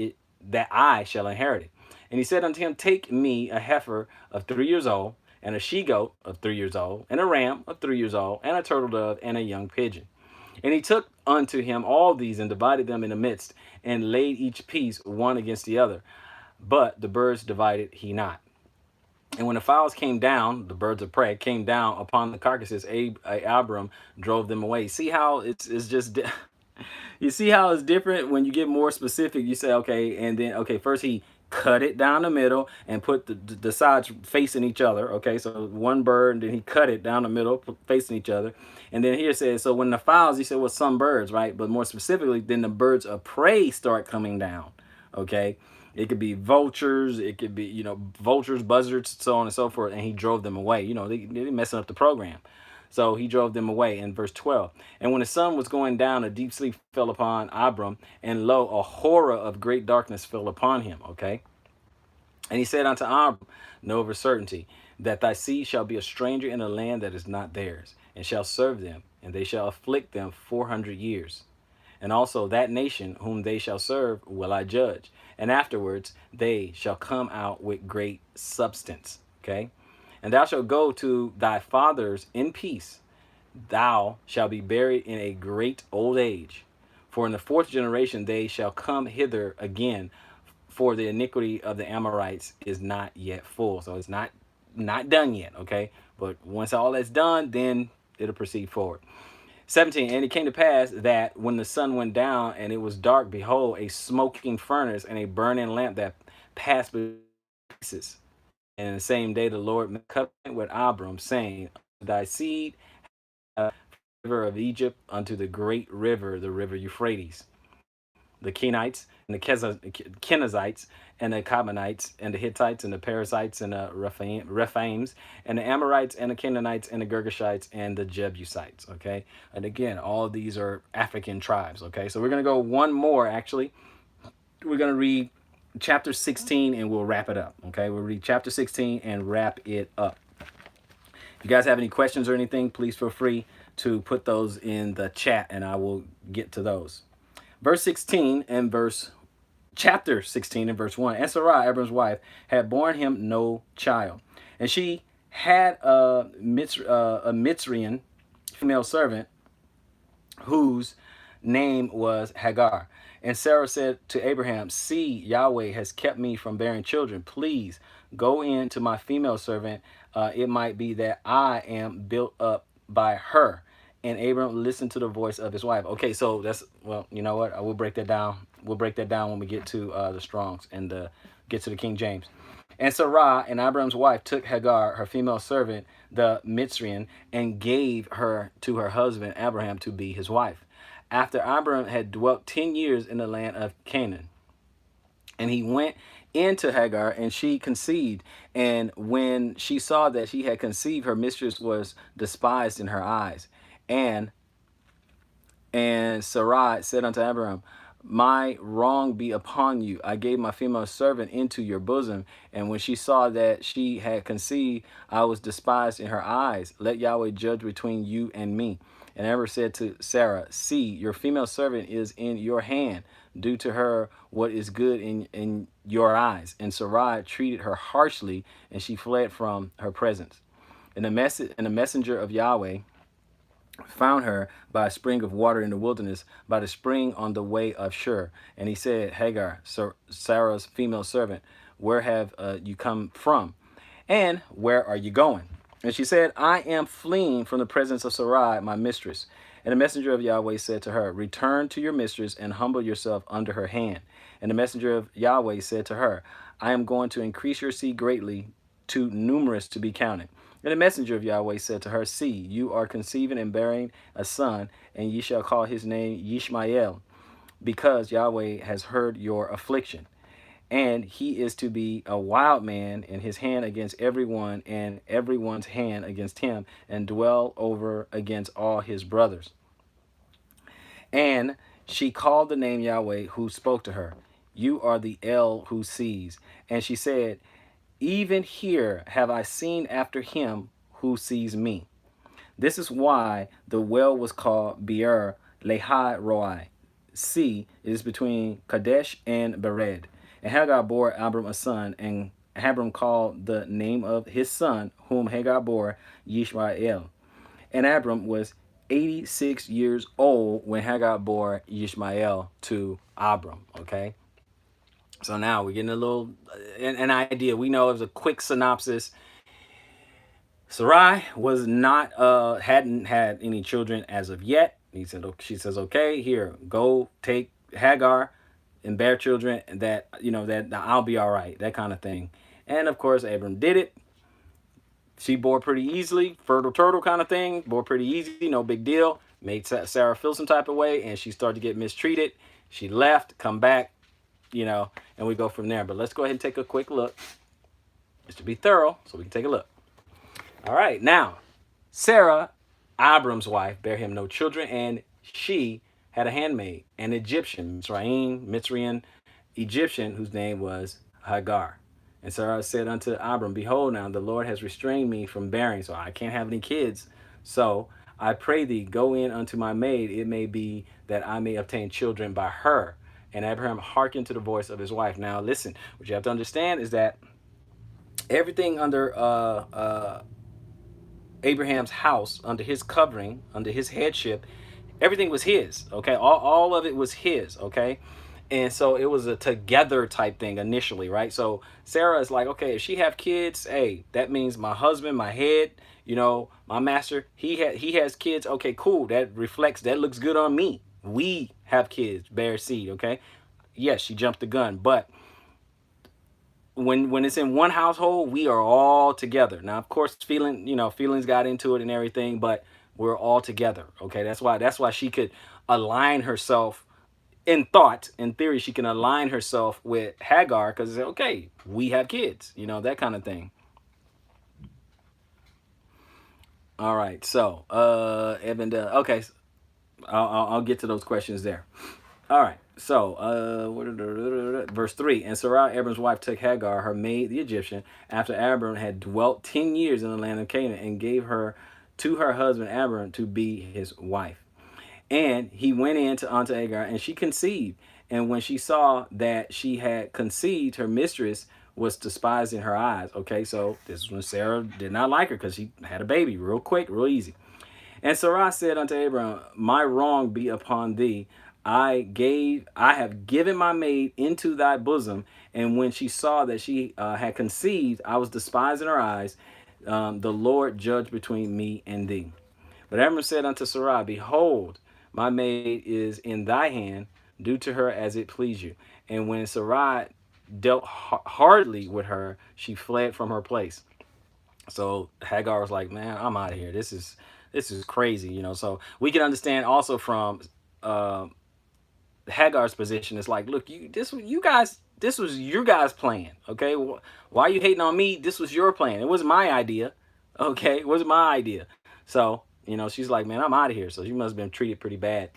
I shall inherit it? And he said unto him, Take me a heifer of 3 years old, and a she-goat of 3 years old, and a ram of 3 years old, and a turtle dove, and a young pigeon. And he took unto him all these, and divided them in the midst, and laid each piece one against the other. But the birds divided he not. And when the fowls came down, the birds of prey came down upon the carcasses, Abram drove them away. See how it's just... You see how it's different when you get more specific. You say, okay, and then, okay, first he cut it down the middle and put the sides facing each other. Okay, so one bird, and then he cut it down the middle facing each other. And then here it says, so when the fowls, he said, well, some birds, right? But more specifically, then the birds of prey start coming down. Okay, it could be vultures, it could be, vultures, buzzards, so on and so forth. And he drove them away. They're messing up the program. So he drove them away in verse 12. And when the sun was going down, a deep sleep fell upon Abram, and lo, a horror of great darkness fell upon him. Okay. And he said unto Abram, know of a certainty that thy seed shall be a stranger in a land that is not theirs, and shall serve them, and they shall afflict them 400 years. And also that nation whom they shall serve will I judge, and afterwards they shall come out with great substance. Okay. and thou shalt go to thy fathers in peace. Thou shalt be buried in a great old age. For in the fourth generation they shall come hither again, for the iniquity of the Amorites is not yet full. So it's not done yet, okay? But once all that's done, then it'll proceed forward. 17, and it came to pass that when the sun went down and it was dark, behold, a smoking furnace and a burning lamp that passed between pieces. And the same day the Lord made a covenant with Abram, saying, thy seed, river of Egypt, unto the great river, the river Euphrates. The Kenites and the Kenizzites and the Kadmonites and the Hittites and the Perizzites and the Rephaims and the Amorites and the Canaanites and the Girgashites and the Jebusites. Okay, and again, all of these are African tribes. Okay, so we're gonna go one more. Actually, we're gonna read chapter 16 and we'll wrap it up. Okay, we'll read chapter 16 and wrap it up. If you guys have any questions or anything, please feel free to put those in the chat and I will get to those. Verse 16 and chapter 16 and verse 1. And Sarai, Abram's wife, had borne him no child. And she had a Mitzrian female servant whose name was Hagar. And Sarah said to Abraham, see, Yahweh has kept me from bearing children. Please go in to my female servant. It might be that I am built up by her. And Abram listened to the voice of his wife. Okay, so that's, well, you know what? I will break that down. We'll break that down when we get to the Strongs and get to the King James. And Sarah and Abram's wife took Hagar, her female servant, the Mitzrian, and gave her to her husband Abraham to be his wife. After Abram had dwelt 10 years in the land of Canaan. And he went into Hagar, and she conceived. And when she saw that she had conceived, her mistress was despised in her eyes. And Sarai said unto Abraham, my wrong be upon you. I gave my female servant into your bosom, and when she saw that she had conceived, I was despised in her eyes. Let Yahweh judge between you and me. And Abraham said to Sarah, see, your female servant is in your hand. Do to her what is good in your eyes. And Sarai treated her harshly, and she fled from her presence. And the messenger of Yahweh found her by a spring of water in the wilderness, by the spring on the way of Shur. And he said, Hagar, Sarah's female servant, where have you come from? And where are you going? And she said, I am fleeing from the presence of Sarai, my mistress. And the messenger of Yahweh said to her, return to your mistress and humble yourself under her hand. And the messenger of Yahweh said to her, I am going to increase your seed greatly, too numerous to be counted. And the messenger of Yahweh said to her, see, you are conceiving and bearing a son, and ye shall call his name Yishmael, because Yahweh has heard your affliction. And he is to be a wild man, and his hand against everyone, and everyone's hand against him, and dwell over against all his brothers. And she called the name Yahweh who spoke to her. You are the El who sees. And she said, even here have I seen after him who sees me. This is why the well was called Beer Lahai Roi. See, it is between Kadesh and Bered. And Hagar bore Abram a son, and Abram called the name of his son, whom Hagar bore, Yishmael. And Abram was 86 years old when Hagar bore Yishmael to Abram. Okay. So now we're getting a little an idea. We know it was a quick synopsis. Sarai was not hadn't had any children as of yet. She says, okay, here, go take Hagar and bear children, and that I'll be all right, that kind of thing. And of course, Abram did it. She bore pretty easily, fertile turtle kind of thing, bore pretty easy, no big deal. Made Sarah feel some type of way, and she started to get mistreated. She left, come back, and we go from there. But let's go ahead and take a quick look, just to be thorough, so we can take a look. All right, now, Sarah, Abram's wife, bare him no children, and she had a handmaid, an Egyptian, Mitzrian Egyptian, whose name was Hagar. And Sarah said unto Abram, behold, now the Lord has restrained me from bearing, so I can't have any kids. So I pray thee, go in unto my maid. It may be that I may obtain children by her. And Abraham hearkened to the voice of his wife. Now listen, what you have to understand is that Everything under Abraham's house, under his covering, under his headship, everything was his. Okay, all of it was his. Okay, and so it was a together type thing initially, right? So Sarah is like, okay, if she have kids, hey, that means my husband, my head, my master, he has kids. Okay, cool. That looks good on me. We have kids, bear seed. Okay, yes, she jumped the gun, but when it's in one household, we are all together. Now, of course, feelings got into it and everything, but we're all together. Okay, that's why she could align herself in thought, in theory, she can align herself with Hagar because okay, we have kids, that kind of thing. All right, so Evan, okay, I'll get to those questions there. All right. So, verse 3. And Sarai, Abram's wife, took Hagar, her maid, the Egyptian, after Abram had dwelt 10 years in the land of Canaan, and gave her to her husband Abram to be his wife. And he went in unto Hagar, and she conceived. And when she saw that she had conceived, her mistress was despised in her eyes. Okay, so this is when Sarah did not like her because she had a baby real quick, real easy. And Sarai said unto Abram, my wrong be upon thee. I have given my maid into thy bosom. And when she saw that she had conceived, I was despised in her eyes. The Lord judge between me and thee. But Abram said unto Sarai, behold, my maid is in thy hand. Do to her as it please you. And when Sarai dealt hardly with her, she fled from her place. So Hagar was like, man, I'm out of here. This is crazy, So we can understand also from uh, Hagar's position. It's like, look, this was your guys' plan, okay? Why are you hating on me? This was your plan. It wasn't my idea, okay? It wasn't my idea. So she's like, man, I'm out of here. So she must have been treated pretty bad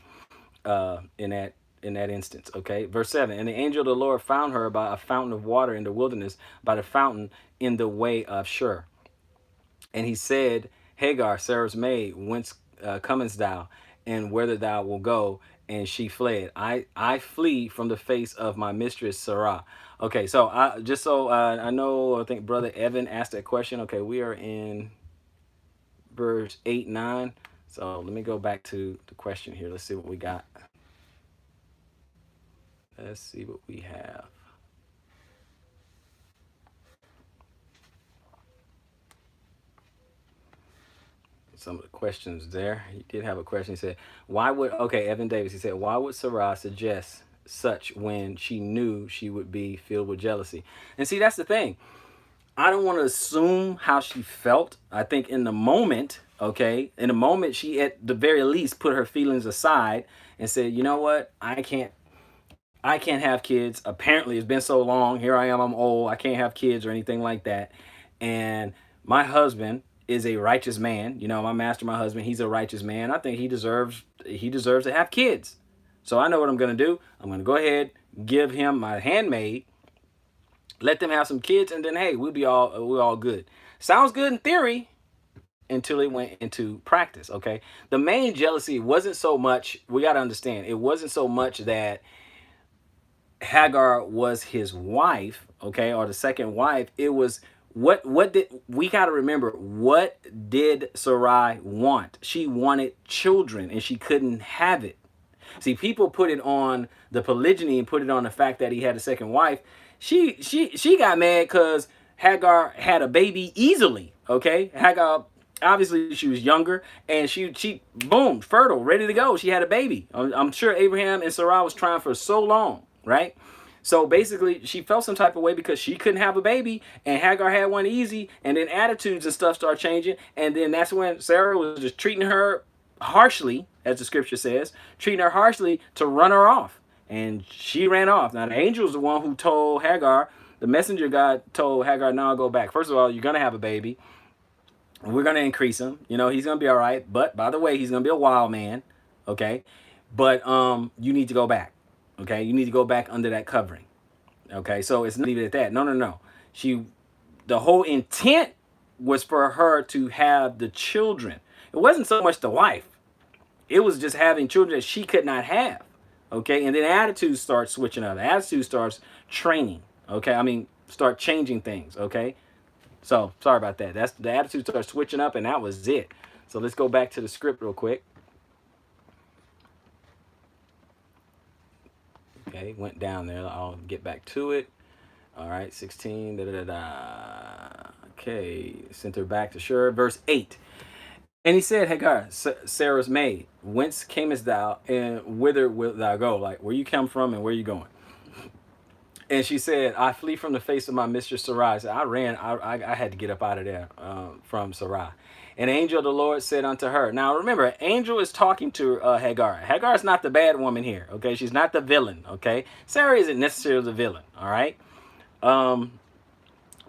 in that instance, okay? Verse 7. And the angel of the Lord found her by a fountain of water in the wilderness, by the fountain in the way of Shur. And he said, Hagar, Sarah's maid, whence comest thou, and whither thou wilt go? And she fled. I flee from the face of my mistress Sarah. Okay, so I know, I think Brother Evan asked that question. Okay, we are in verse 8, 9. So let me go back to the question here. Let's see what we got. Let's see what we have. Some of the questions there. He did have a question. He said, Evan Davis, he said, why would Sarah suggest such when she knew she would be filled with jealousy? And see, that's the thing. I don't want to assume how she felt. I think in the moment, she at the very least put her feelings aside and said, you know what? I can't have kids. Apparently it's been so long. Here I am, I'm old. I can't have kids or anything like that. And my husband is a righteous man. My master, my husband, he's a righteous man. I think he deserves to have kids. So I know what I'm going to do. I'm going to go ahead, give him my handmaid, let them have some kids, and then hey, we're all good. Sounds good in theory until it went into practice, okay? The main jealousy wasn't so much, we got to understand, it wasn't so much that Hagar was his wife, okay, or the second wife. It was what did we got to remember, what did Sarai want? She wanted children and she couldn't have it. See, people put it on the polygyny and put it on the fact that he had a second wife. She got mad because Hagar had a baby easily, okay? Hagar, obviously she was younger and she boom, fertile, ready to go. She had a baby. I'm sure Abraham and Sarai was trying for so long, right? So basically, she felt some type of way because she couldn't have a baby, and Hagar had one easy, and then attitudes and stuff start changing, and then that's when Sarah was just treating her harshly, as the scripture says, treating her harshly to run her off, and she ran off. Now, the angel is the one who told Hagar, the messenger God told Hagar, no, go back. First of all, you're going to have a baby. We're going to increase him. He's going to be all right, but by the way, he's going to be a wild man, okay? But you need to go back. Okay, you need to go back under that covering. Okay, so it's not even at that. No. The whole intent was for her to have the children. It wasn't so much the wife. It was just having children that she could not have. Okay, and then attitudes start switching up. Attitude starts training. Okay, start changing things. Okay, So sorry about that. That's the attitude started switching up, and that was it. So let's go back to the script real quick. Okay, went down there. I'll get back to it. All right, 16. Da, da, da, da. Okay, sent her back to Shur. Verse 8. And he said, Hagar, Sarah's maid, whence camest thou, and whither wilt thou go? Like, where you come from and where you going? And she said, I flee from the face of my mistress Sarai. So I ran, I had to get up out of there from Sarai. And the angel of the Lord said unto her. Now remember, angel is talking to Hagar. Hagar is not the bad woman here, okay? She's not the villain, okay? Sarah isn't necessarily the villain, all right?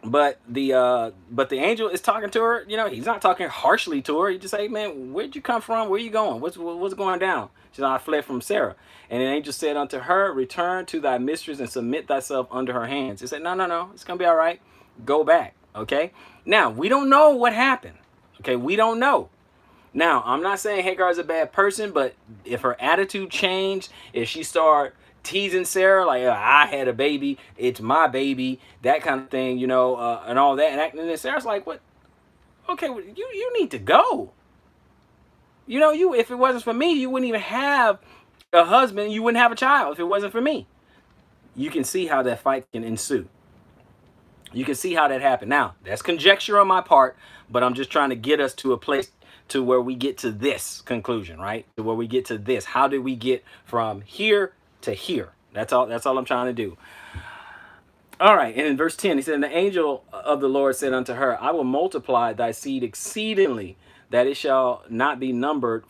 But the angel is talking to her. You know, he's not talking harshly to her. He just say, man, where'd you come from? Where you going? What's going down? She said, I fled from Sarah. And the angel said unto her, return to thy mistress and submit thyself under her hands. He said, no, it's gonna be all right. Go back. Okay. Now we don't know what happened. Okay, we don't know. Now, I'm not saying Hagar is a bad person, but if her attitude changed, if she started teasing Sarah, like, I had a baby, it's my baby, that kind of thing, you know, and all that. And then Sarah's like, what? Okay, well, you need to go. You know, if it wasn't for me, you wouldn't even have a husband. You wouldn't have a child if it wasn't for me. You can see how that fight can ensue. You can see how that happened. Now, that's conjecture on my part, but I'm just trying to get us to a place to where we get to this conclusion, right? To where we get to this. How did we get from here to here? That's all I'm trying to do. All right, and in verse 10, he said, and the angel of the Lord said unto her, I will multiply thy seed exceedingly, that it shall not be numbered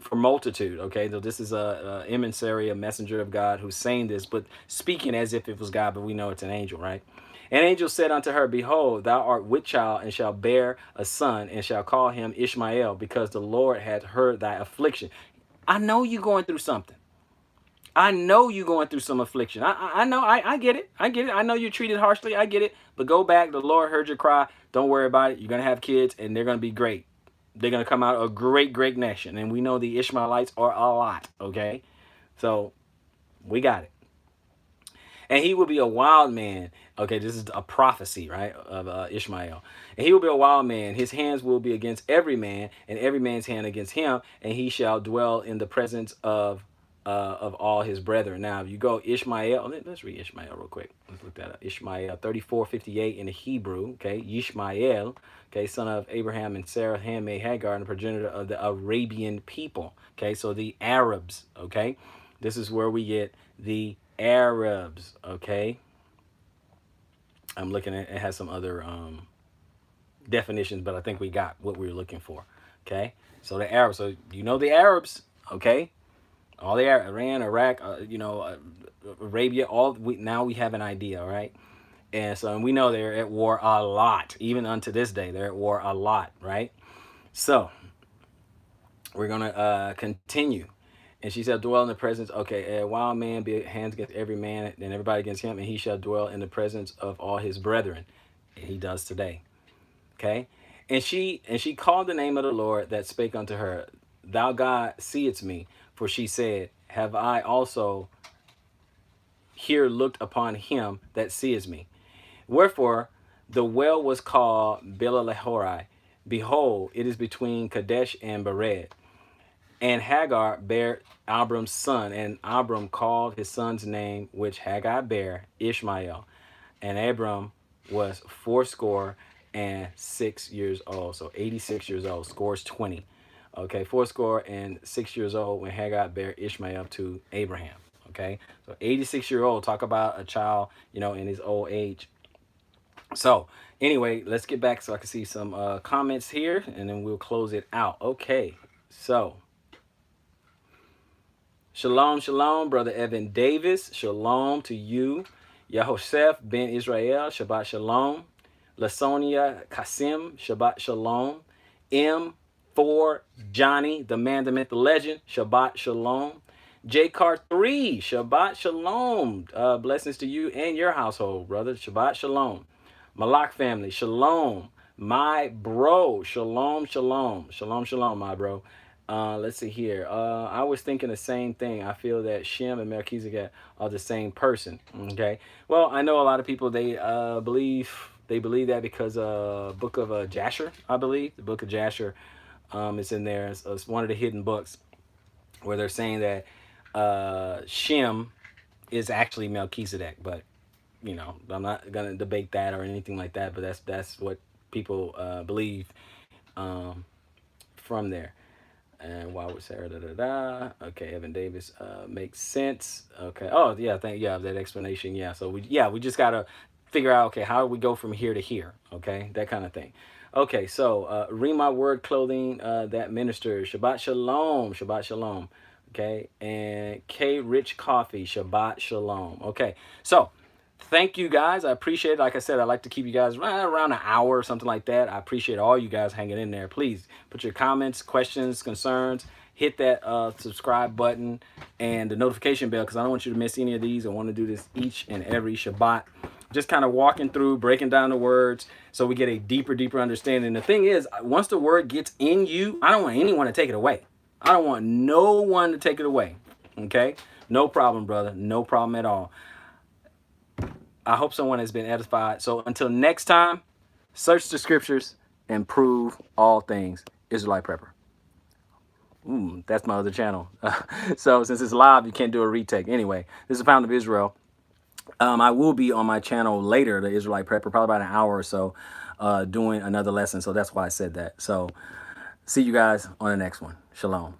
for multitude. Okay, so this is a emissary, a messenger of God who's saying this, but speaking as if it was God, but we know it's an angel, right? An angel said unto her, behold, thou art with child, and shall bear a son, and shall call him Ishmael, because the Lord hath heard thy affliction. I know you're going through something. I know you're going through some affliction. I know. I get it. I get it. I know you're treated harshly. I get it. But go back. The Lord heard your cry. Don't worry about it. You're going to have kids, and they're going to be great. They're going to come out a great, great nation. And we know the Ishmaelites are a lot, okay? So we got it. And he will be a wild man. Okay, this is a prophecy, right, of Ishmael. And he will be a wild man. His hands will be against every man, and every man's hand against him. And he shall dwell in the presence of all his brethren. Now, if you go Ishmael, let's read Ishmael real quick. Let's look that up. Ishmael 34:58 in the Hebrew. Okay, Ishmael. Okay, son of Abraham and Sarah, handmaid Hagar, and the progenitor of the Arabian people. Okay, so the Arabs. Okay, this is where we get the Arabs. Okay, I'm looking at it, has some other definitions, but I think we got what we were looking for. Okay, so the Arabs. So you know the Arabs. Okay, all the Iran, Iraq, Arabia. Now we have an idea, all right? And so we know they're at war a lot, even unto this day. They're at war a lot, right? So we're gonna continue. And she shall dwell in the presence. Okay, a wild man be hands against every man, and everybody against him, and he shall dwell in the presence of all his brethren. And he does today. Okay, and she called the name of the Lord that spake unto her. Thou God seest me, for she said, have I also here looked upon him that sees me? Wherefore the well was called Belalahori. Behold, it is between Kadesh and Bered. And Hagar bare Abram's son, and Abram called his son's name, which Hagar bare, Ishmael. And Abram was 86 years old. So 86 years old, scores 20. Okay, 86 years old when Hagar bare Ishmael to Abraham. Okay, so 86-year-old, talk about a child, in his old age. So anyway, let's get back so I can see some comments here, and then we'll close it out. Okay, so shalom, shalom, brother Evan Davis. Shalom to you. Yahosef ben Israel, Shabbat shalom. Lasonia Kasim, Shabbat shalom. M4 Johnny, the man, the myth, the legend, Shabbat shalom. JCar3, Shabbat shalom. Blessings to you and your household, brother. Shabbat shalom. Malak family, shalom. My bro, shalom, shalom. Shalom, shalom, my bro. Let's see here. I was thinking the same thing. I feel that Shem and Melchizedek are the same person. Okay. Well, I know a lot of people, they believe They believe that because book of Jasher, I believe, the book of Jasher, it's in there. It's one of the hidden books where they're saying that Shem is actually Melchizedek, but I'm not gonna debate that or anything like that. But that's what people believe from there. And why would Sarah da da da? Okay, Evan Davis makes sense. Okay. Oh yeah, that explanation. Yeah. So we just gotta figure out, okay, how do we go from here to here? Okay, that kind of thing. Okay, so Rema Word Clothing, that minister, Shabbat Shalom, Shabbat Shalom. Okay, and K Rich Coffee, Shabbat Shalom. Okay, so thank you guys. I appreciate it. Like I said, I like to keep you guys right around an hour or something like that. I appreciate all you guys hanging in there. Please put your comments, questions, concerns. Hit that subscribe button and the notification bell, because I don't want you to miss any of these. I want to do this each and every Shabbat. Just kind of walking through, breaking down the words so we get a deeper understanding. The thing is, once the word gets in you, I don't want anyone to take it away. I don't want no one to take it away. Okay? No problem, brother. No problem at all. I hope someone has been edified. So until next time, search the scriptures and prove all things. Israelite Prepper. That's my other channel. So since it's live, you can't do a retake. Anyway, this is Fountain of Israel. I will be on my channel later, the Israelite Prepper, probably about an hour or so, doing another lesson. So that's why I said that. So see you guys on the next one. Shalom.